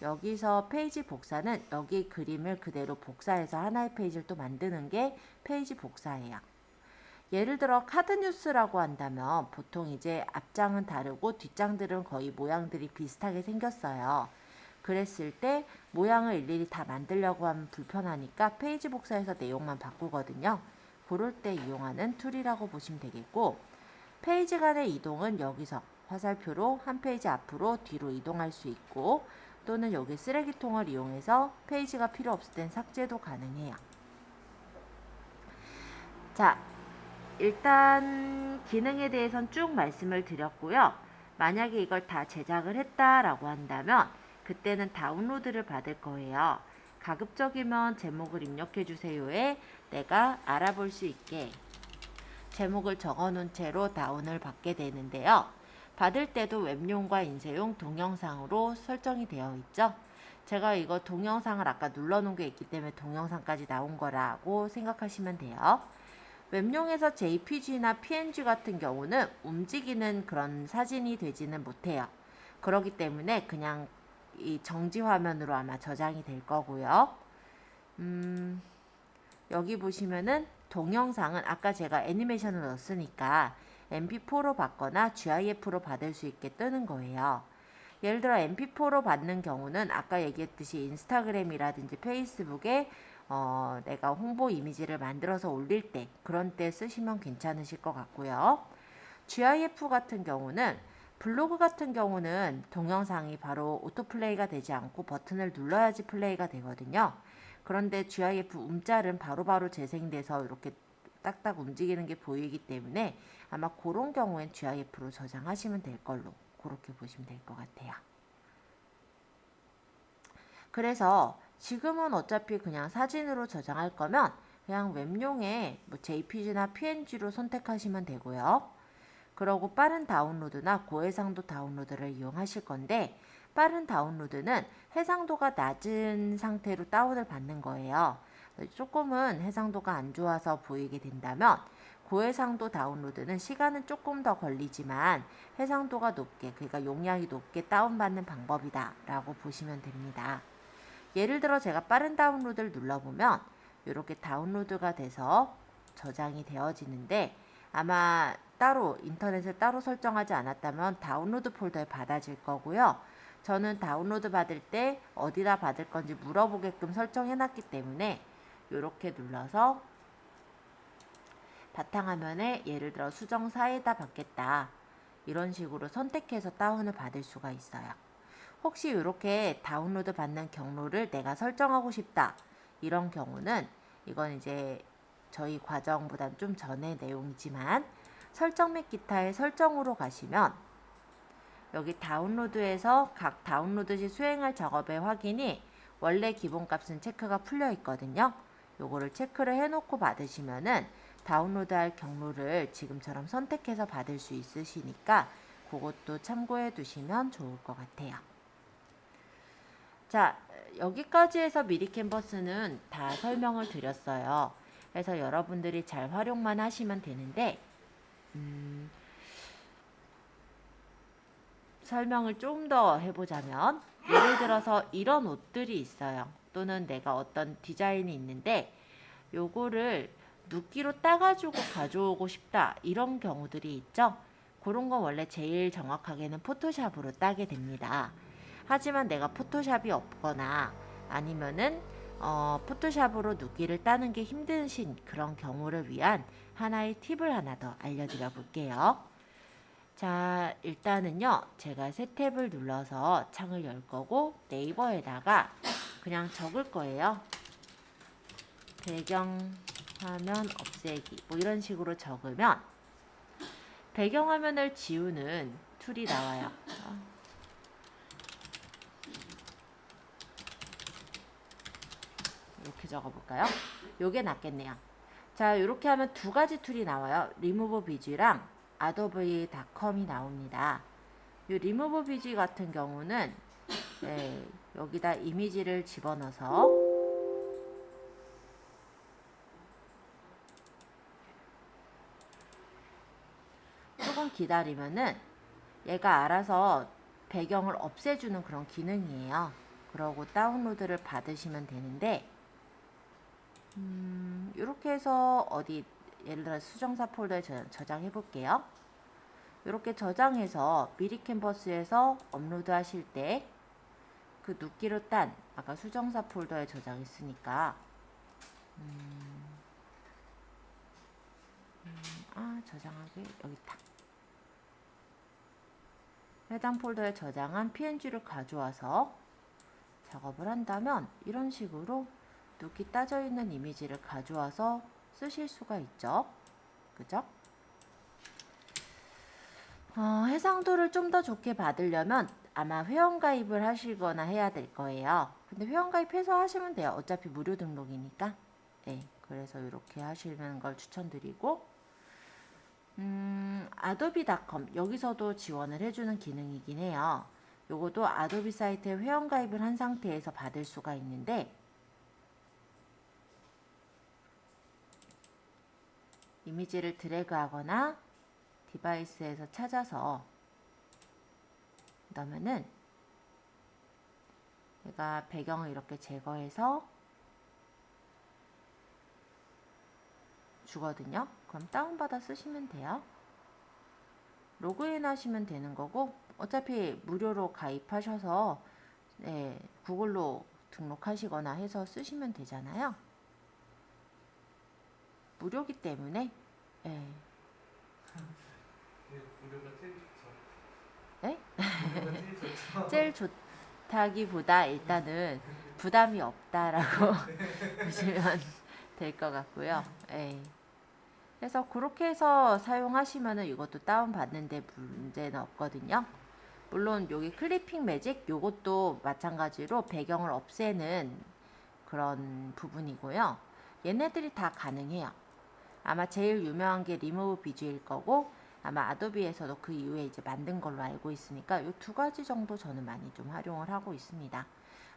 여기서 페이지 복사는 여기 그림을 그대로 복사해서 하나의 페이지를 또 만드는 게 페이지 복사예요. 예를 들어 카드 뉴스라고 한다면 보통 이제 앞장은 다르고 뒷장들은 거의 모양들이 비슷하게 생겼어요. 그랬을 때 모양을 일일이 다 만들려고 하면 불편하니까 페이지 복사해서 내용만 바꾸거든요. 그럴 때 이용하는 툴이라고 보시면 되겠고, 페이지 간의 이동은 여기서 화살표로 한 페이지 앞으로 뒤로 이동할 수 있고, 또는 여기 쓰레기통을 이용해서 페이지가 필요 없을 땐 삭제도 가능해요. 자, 일단 기능에 대해서는 쭉 말씀을 드렸고요. 만약에 이걸 다 제작을 했다라고 한다면 그때는 다운로드를 받을 거예요. 가급적이면 제목을 입력해 주세요에 내가 알아볼 수 있게 제목을 적어 놓은 채로 다운을 받게 되는데요. 받을 때도 웹용과 인쇄용 동영상으로 설정이 되어 있죠. 제가 이거 동영상을 아까 눌러 놓은 게 있기 때문에 동영상까지 나온 거라고 생각하시면 돼요. 웹용에서 JPG나 PNG 같은 경우는 움직이는 그런 사진이 되지는 못해요. 그렇기 때문에 그냥 이 정지 화면으로 아마 저장이 될 거고요. 여기 보시면은 동영상은 아까 제가 애니메이션을 넣었으니까 MP4로 받거나 GIF로 받을 수 있게 뜨는 거예요. 예를 들어 MP4로 받는 경우는 아까 얘기했듯이 인스타그램이라든지 페이스북에 내가 홍보 이미지를 만들어서 올릴 때 그런 때 쓰시면 괜찮으실 것 같고요. GIF 같은 경우는 블로그 같은 경우는 동영상이 바로 오토플레이가 되지 않고 버튼을 눌러야지 플레이가 되거든요. 그런데 GIF 움짤은 바로바로 재생돼서 이렇게 딱딱 움직이는 게 보이기 때문에 아마 그런 경우엔 GIF로 저장하시면 될 걸로 그렇게 보시면 될 것 같아요. 그래서 지금은 어차피 그냥 사진으로 저장할 거면 그냥 웹용에 뭐 JPG나 PNG로 선택하시면 되고요. 그러고 빠른 다운로드나 고해상도 다운로드를 이용하실 건데, 빠른 다운로드는 해상도가 낮은 상태로 다운을 받는 거예요. 조금은 해상도가 안 좋아서 보이게 된다면 고해상도 다운로드는 시간은 조금 더 걸리지만 해상도가 높게, 그러니까 용량이 높게 다운받는 방법이다 라고 보시면 됩니다. 예를 들어 제가 빠른 다운로드를 눌러보면 이렇게 다운로드가 돼서 저장이 되어지는데, 아마 따로 인터넷에 따로 설정하지 않았다면 다운로드 폴더에 받아질 거고요. 저는 다운로드 받을 때 어디다 받을 건지 물어보게끔 설정해 놨기 때문에 이렇게 눌러서 바탕화면에 예를 들어 수정사에다 받겠다 이런 식으로 선택해서 다운을 받을 수가 있어요. 혹시 이렇게 다운로드 받는 경로를 내가 설정하고 싶다 이런 경우는, 이건 이제 저희 과정보단 좀 전의 내용이지만 설정 및 기타의 설정으로 가시면 여기 다운로드에서 각 다운로드 시 수행할 작업의 확인이 원래 기본값은 체크가 풀려 있거든요. 요거를 체크를 해놓고 받으시면은 다운로드할 경로를 지금처럼 선택해서 받을 수 있으시니까 그것도 참고해 두시면 좋을 것 같아요. 자, 여기까지 해서 미리 캔버스는 다 설명을 드렸어요. 그래서 여러분들이 잘 활용만 하시면 되는데, 설명을 좀 더 해보자면, 예를 들어서 이런 옷들이 있어요. 또는 내가 어떤 디자인이 있는데 요거를 눕기로 따가지고 가져오고 싶다 이런 경우들이 있죠. 그런 건 원래 제일 정확하게는 포토샵으로 따게 됩니다. 하지만 내가 포토샵이 없거나 아니면은 포토샵으로 눕기를 따는 게 힘드신 그런 경우를 위한 하나의 팁을 하나 더 알려드려 볼게요. 자, 일단은요, 제가 새 탭을 눌러서 창을 열 거고 네이버에다가 그냥 적을 거예요. 배경화면 없애기 뭐 이런 식으로 적으면 배경화면을 지우는 툴이 나와요. 적어 볼까요? 요게 낫겠네요. 자, 이렇게 하면 두 가지 툴이 나와요. 리무브 비지랑 adobe.com이 나옵니다. 이 리무브 비지 같은 경우는 여기다 이미지를 집어넣어서 조금 기다리면은 얘가 알아서 배경을 없애주는 그런 기능이에요. 그러고 다운로드를 받으시면 되는데 이렇게 해서 어디 예를 들어 수정사 폴더에 저장해 볼게요. 이렇게 저장해서 미리 캔버스에서 업로드 하실 때 그 눕기로 딴 아까 수정사 폴더에 저장했으니까 저장하기 여기 있다. 해당 폴더에 저장한 png를 가져와서 작업을 한다면 이런 식으로 눕기 따져 있는 이미지를 가져와서 쓰실 수가 있죠. 그죠? 해상도를 좀 더 좋게 받으려면 아마 회원가입을 하시거나 해야 될 거예요. 근데 회원가입해서 하시면 돼요. 어차피 무료 등록이니까. 네, 그래서 이렇게 하시는 걸 추천드리고 adobe.com 여기서도 지원을 해주는 기능이긴 해요. 요것도 아도비 사이트에 회원가입을 한 상태에서 받을 수가 있는데 이미지를 드래그하거나 디바이스에서 찾아서 그러면은 내가 배경을 이렇게 제거해서 주거든요. 그럼 다운받아 쓰시면 돼요. 로그인 하시면 되는 거고 어차피 무료로 가입하셔서 구글로 등록하시거나 해서 쓰시면 되잖아요. 무료기 때문에 무료가 제일 좋죠. 네? 무료가 제일 좋죠. 제일 좋다기보다 일단은 부담이 없다라고 보시면 될 것 같고요. 그래서 그렇게 해서 사용하시면은 이것도 다운받는데 문제는 없거든요. 물론 여기 클리핑 매직 요것도 마찬가지로 배경을 없애는 그런 부분이고요. 얘네들이 다 가능해요. 아마 제일 유명한 게 리무브 비주일 거고 아마 아도비에서도 그 이후에 이제 만든 걸로 알고 있으니까 이 두 가지 정도 저는 많이 좀 활용을 하고 있습니다.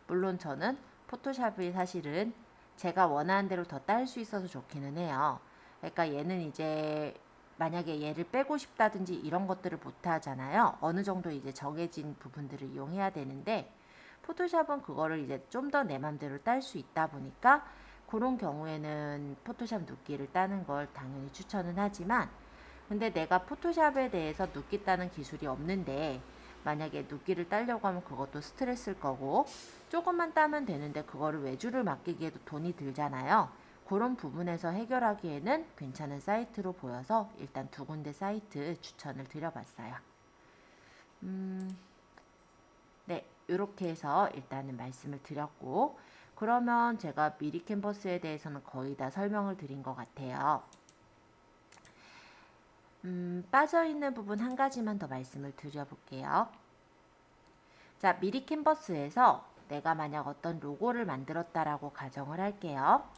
물론 저는 포토샵이 사실은 제가 원하는 대로 더 딸 수 있어서 좋기는 해요. 그러니까 얘는 이제 만약에 얘를 빼고 싶다든지 이런 것들을 못 하잖아요. 어느 정도 이제 정해진 부분들을 이용해야 되는데 포토샵은 그거를 이제 좀 더 내 맘대로 딸 수 있다 보니까 그런 경우에는 포토샵 눕기를 따는 걸 당연히 추천은 하지만 근데 내가 포토샵에 대해서 눕기 따는 기술이 없는데 만약에 눕기를 따려고 하면 그것도 스트레스일 거고 조금만 따면 되는데 그거를 외주를 맡기기에도 돈이 들잖아요. 그런 부분에서 해결하기에는 괜찮은 사이트로 보여서 일단 두 군데 사이트 추천을 드려봤어요. 네, 이렇게 해서 일단은 말씀을 드렸고 그러면 제가 미리 캔버스에 대해서는 거의 다 설명을 드린 것 같아요. 빠져있는 부분 한 가지만 더 말씀을 드려볼게요. 자, 미리 캔버스에서 내가 만약 어떤 로고를 만들었다라고 가정을 할게요.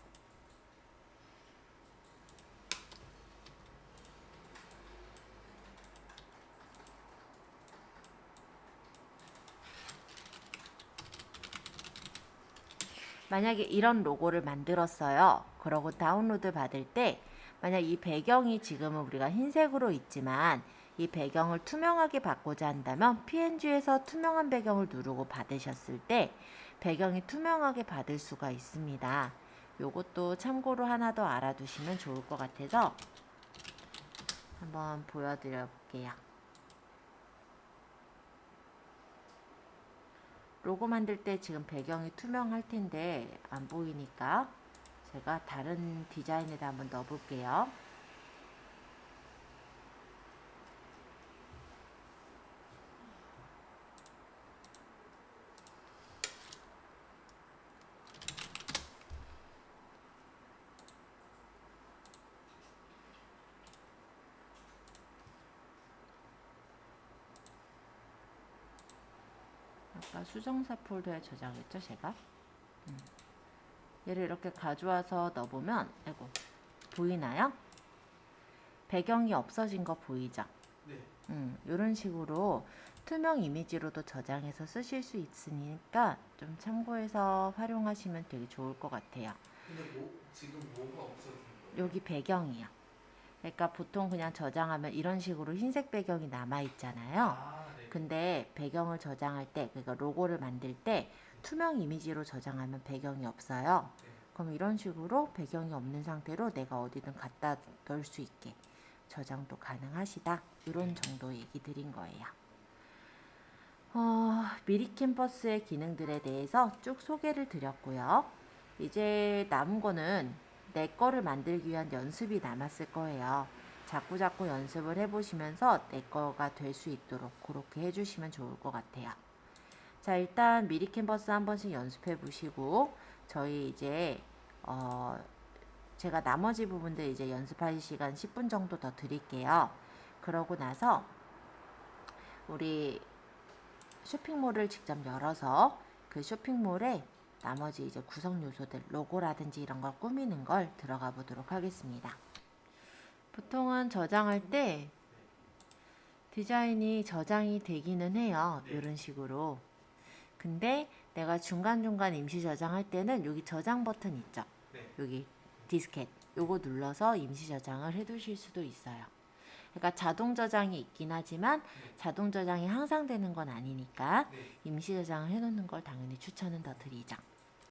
만약에 이런 로고를 만들었어요. 그러고 다운로드 받을 때 만약 이 배경이 지금은 우리가 흰색으로 있지만 이 배경을 투명하게 바꾸자 한다면 PNG에서 투명한 배경을 누르고 받으셨을 때 배경이 투명하게 받을 수가 있습니다. 요것도 참고로 하나 더 알아두시면 좋을 것 같아서 한번 보여드려 볼게요. 로고 만들 때 지금 배경이 투명할 텐데 안 보이니까 제가 다른 디자인에다 한번 넣어 볼게요. 아까 수정사 폴더에 저장했죠 제가. 얘를 이렇게 가져와서 넣어보면, 아이고, 보이나요? 배경이 없어진 거 보이죠? 네. 이런 식으로 투명 이미지로도 저장해서 쓰실 수 있으니까 좀 참고해서 활용하시면 되게 좋을 것 같아요. 근데 지금 뭐가 없어진 거예요? 여기 배경이요. 그러니까 보통 그냥 저장하면 이런 식으로 흰색 배경이 남아 있잖아요. 아, 네. 근데 배경을 저장할 때, 그러니까 로고를 만들 때 투명 이미지로 저장하면 배경이 없어요. 네. 그럼 이런 식으로 배경이 없는 상태로 내가 어디든 갖다 넣을 수 있게 저장도 가능하시다. 이런 정도 얘기 드린 거예요. 미리 캠퍼스의 기능들에 대해서 쭉 소개를 드렸고요. 이제 남은 거는 내 거를 만들기 위한 연습이 남았을 거예요. 자꾸 연습을 해보시면서 내 거가 될 수 있도록 그렇게 해주시면 좋을 것 같아요. 자, 일단 미리 캔버스 한 번씩 연습해 보시고 저희 이제 제가 나머지 부분들 이제 연습할 시간 10분 정도 더 드릴게요. 그러고 나서 우리 쇼핑몰을 직접 열어서 그 쇼핑몰에 나머지 이제 구성 요소들, 로고라든지 이런 걸 꾸미는 걸 들어가 보도록 하겠습니다. 보통은 저장할 때 디자인이 저장이 되기는 해요. 이런 식으로. 근데 내가 중간중간 임시 저장할 때는 여기 저장 버튼 있죠. 네. 여기 디스켓. 요거 눌러서 임시 저장을 해 두실 수도 있어요. 그러니까 자동 저장이 있긴 하지만 자동 저장이 항상 되는 건 아니니까 네. 임시 저장을 해 놓는 걸 당연히 추천은 더 드리죠.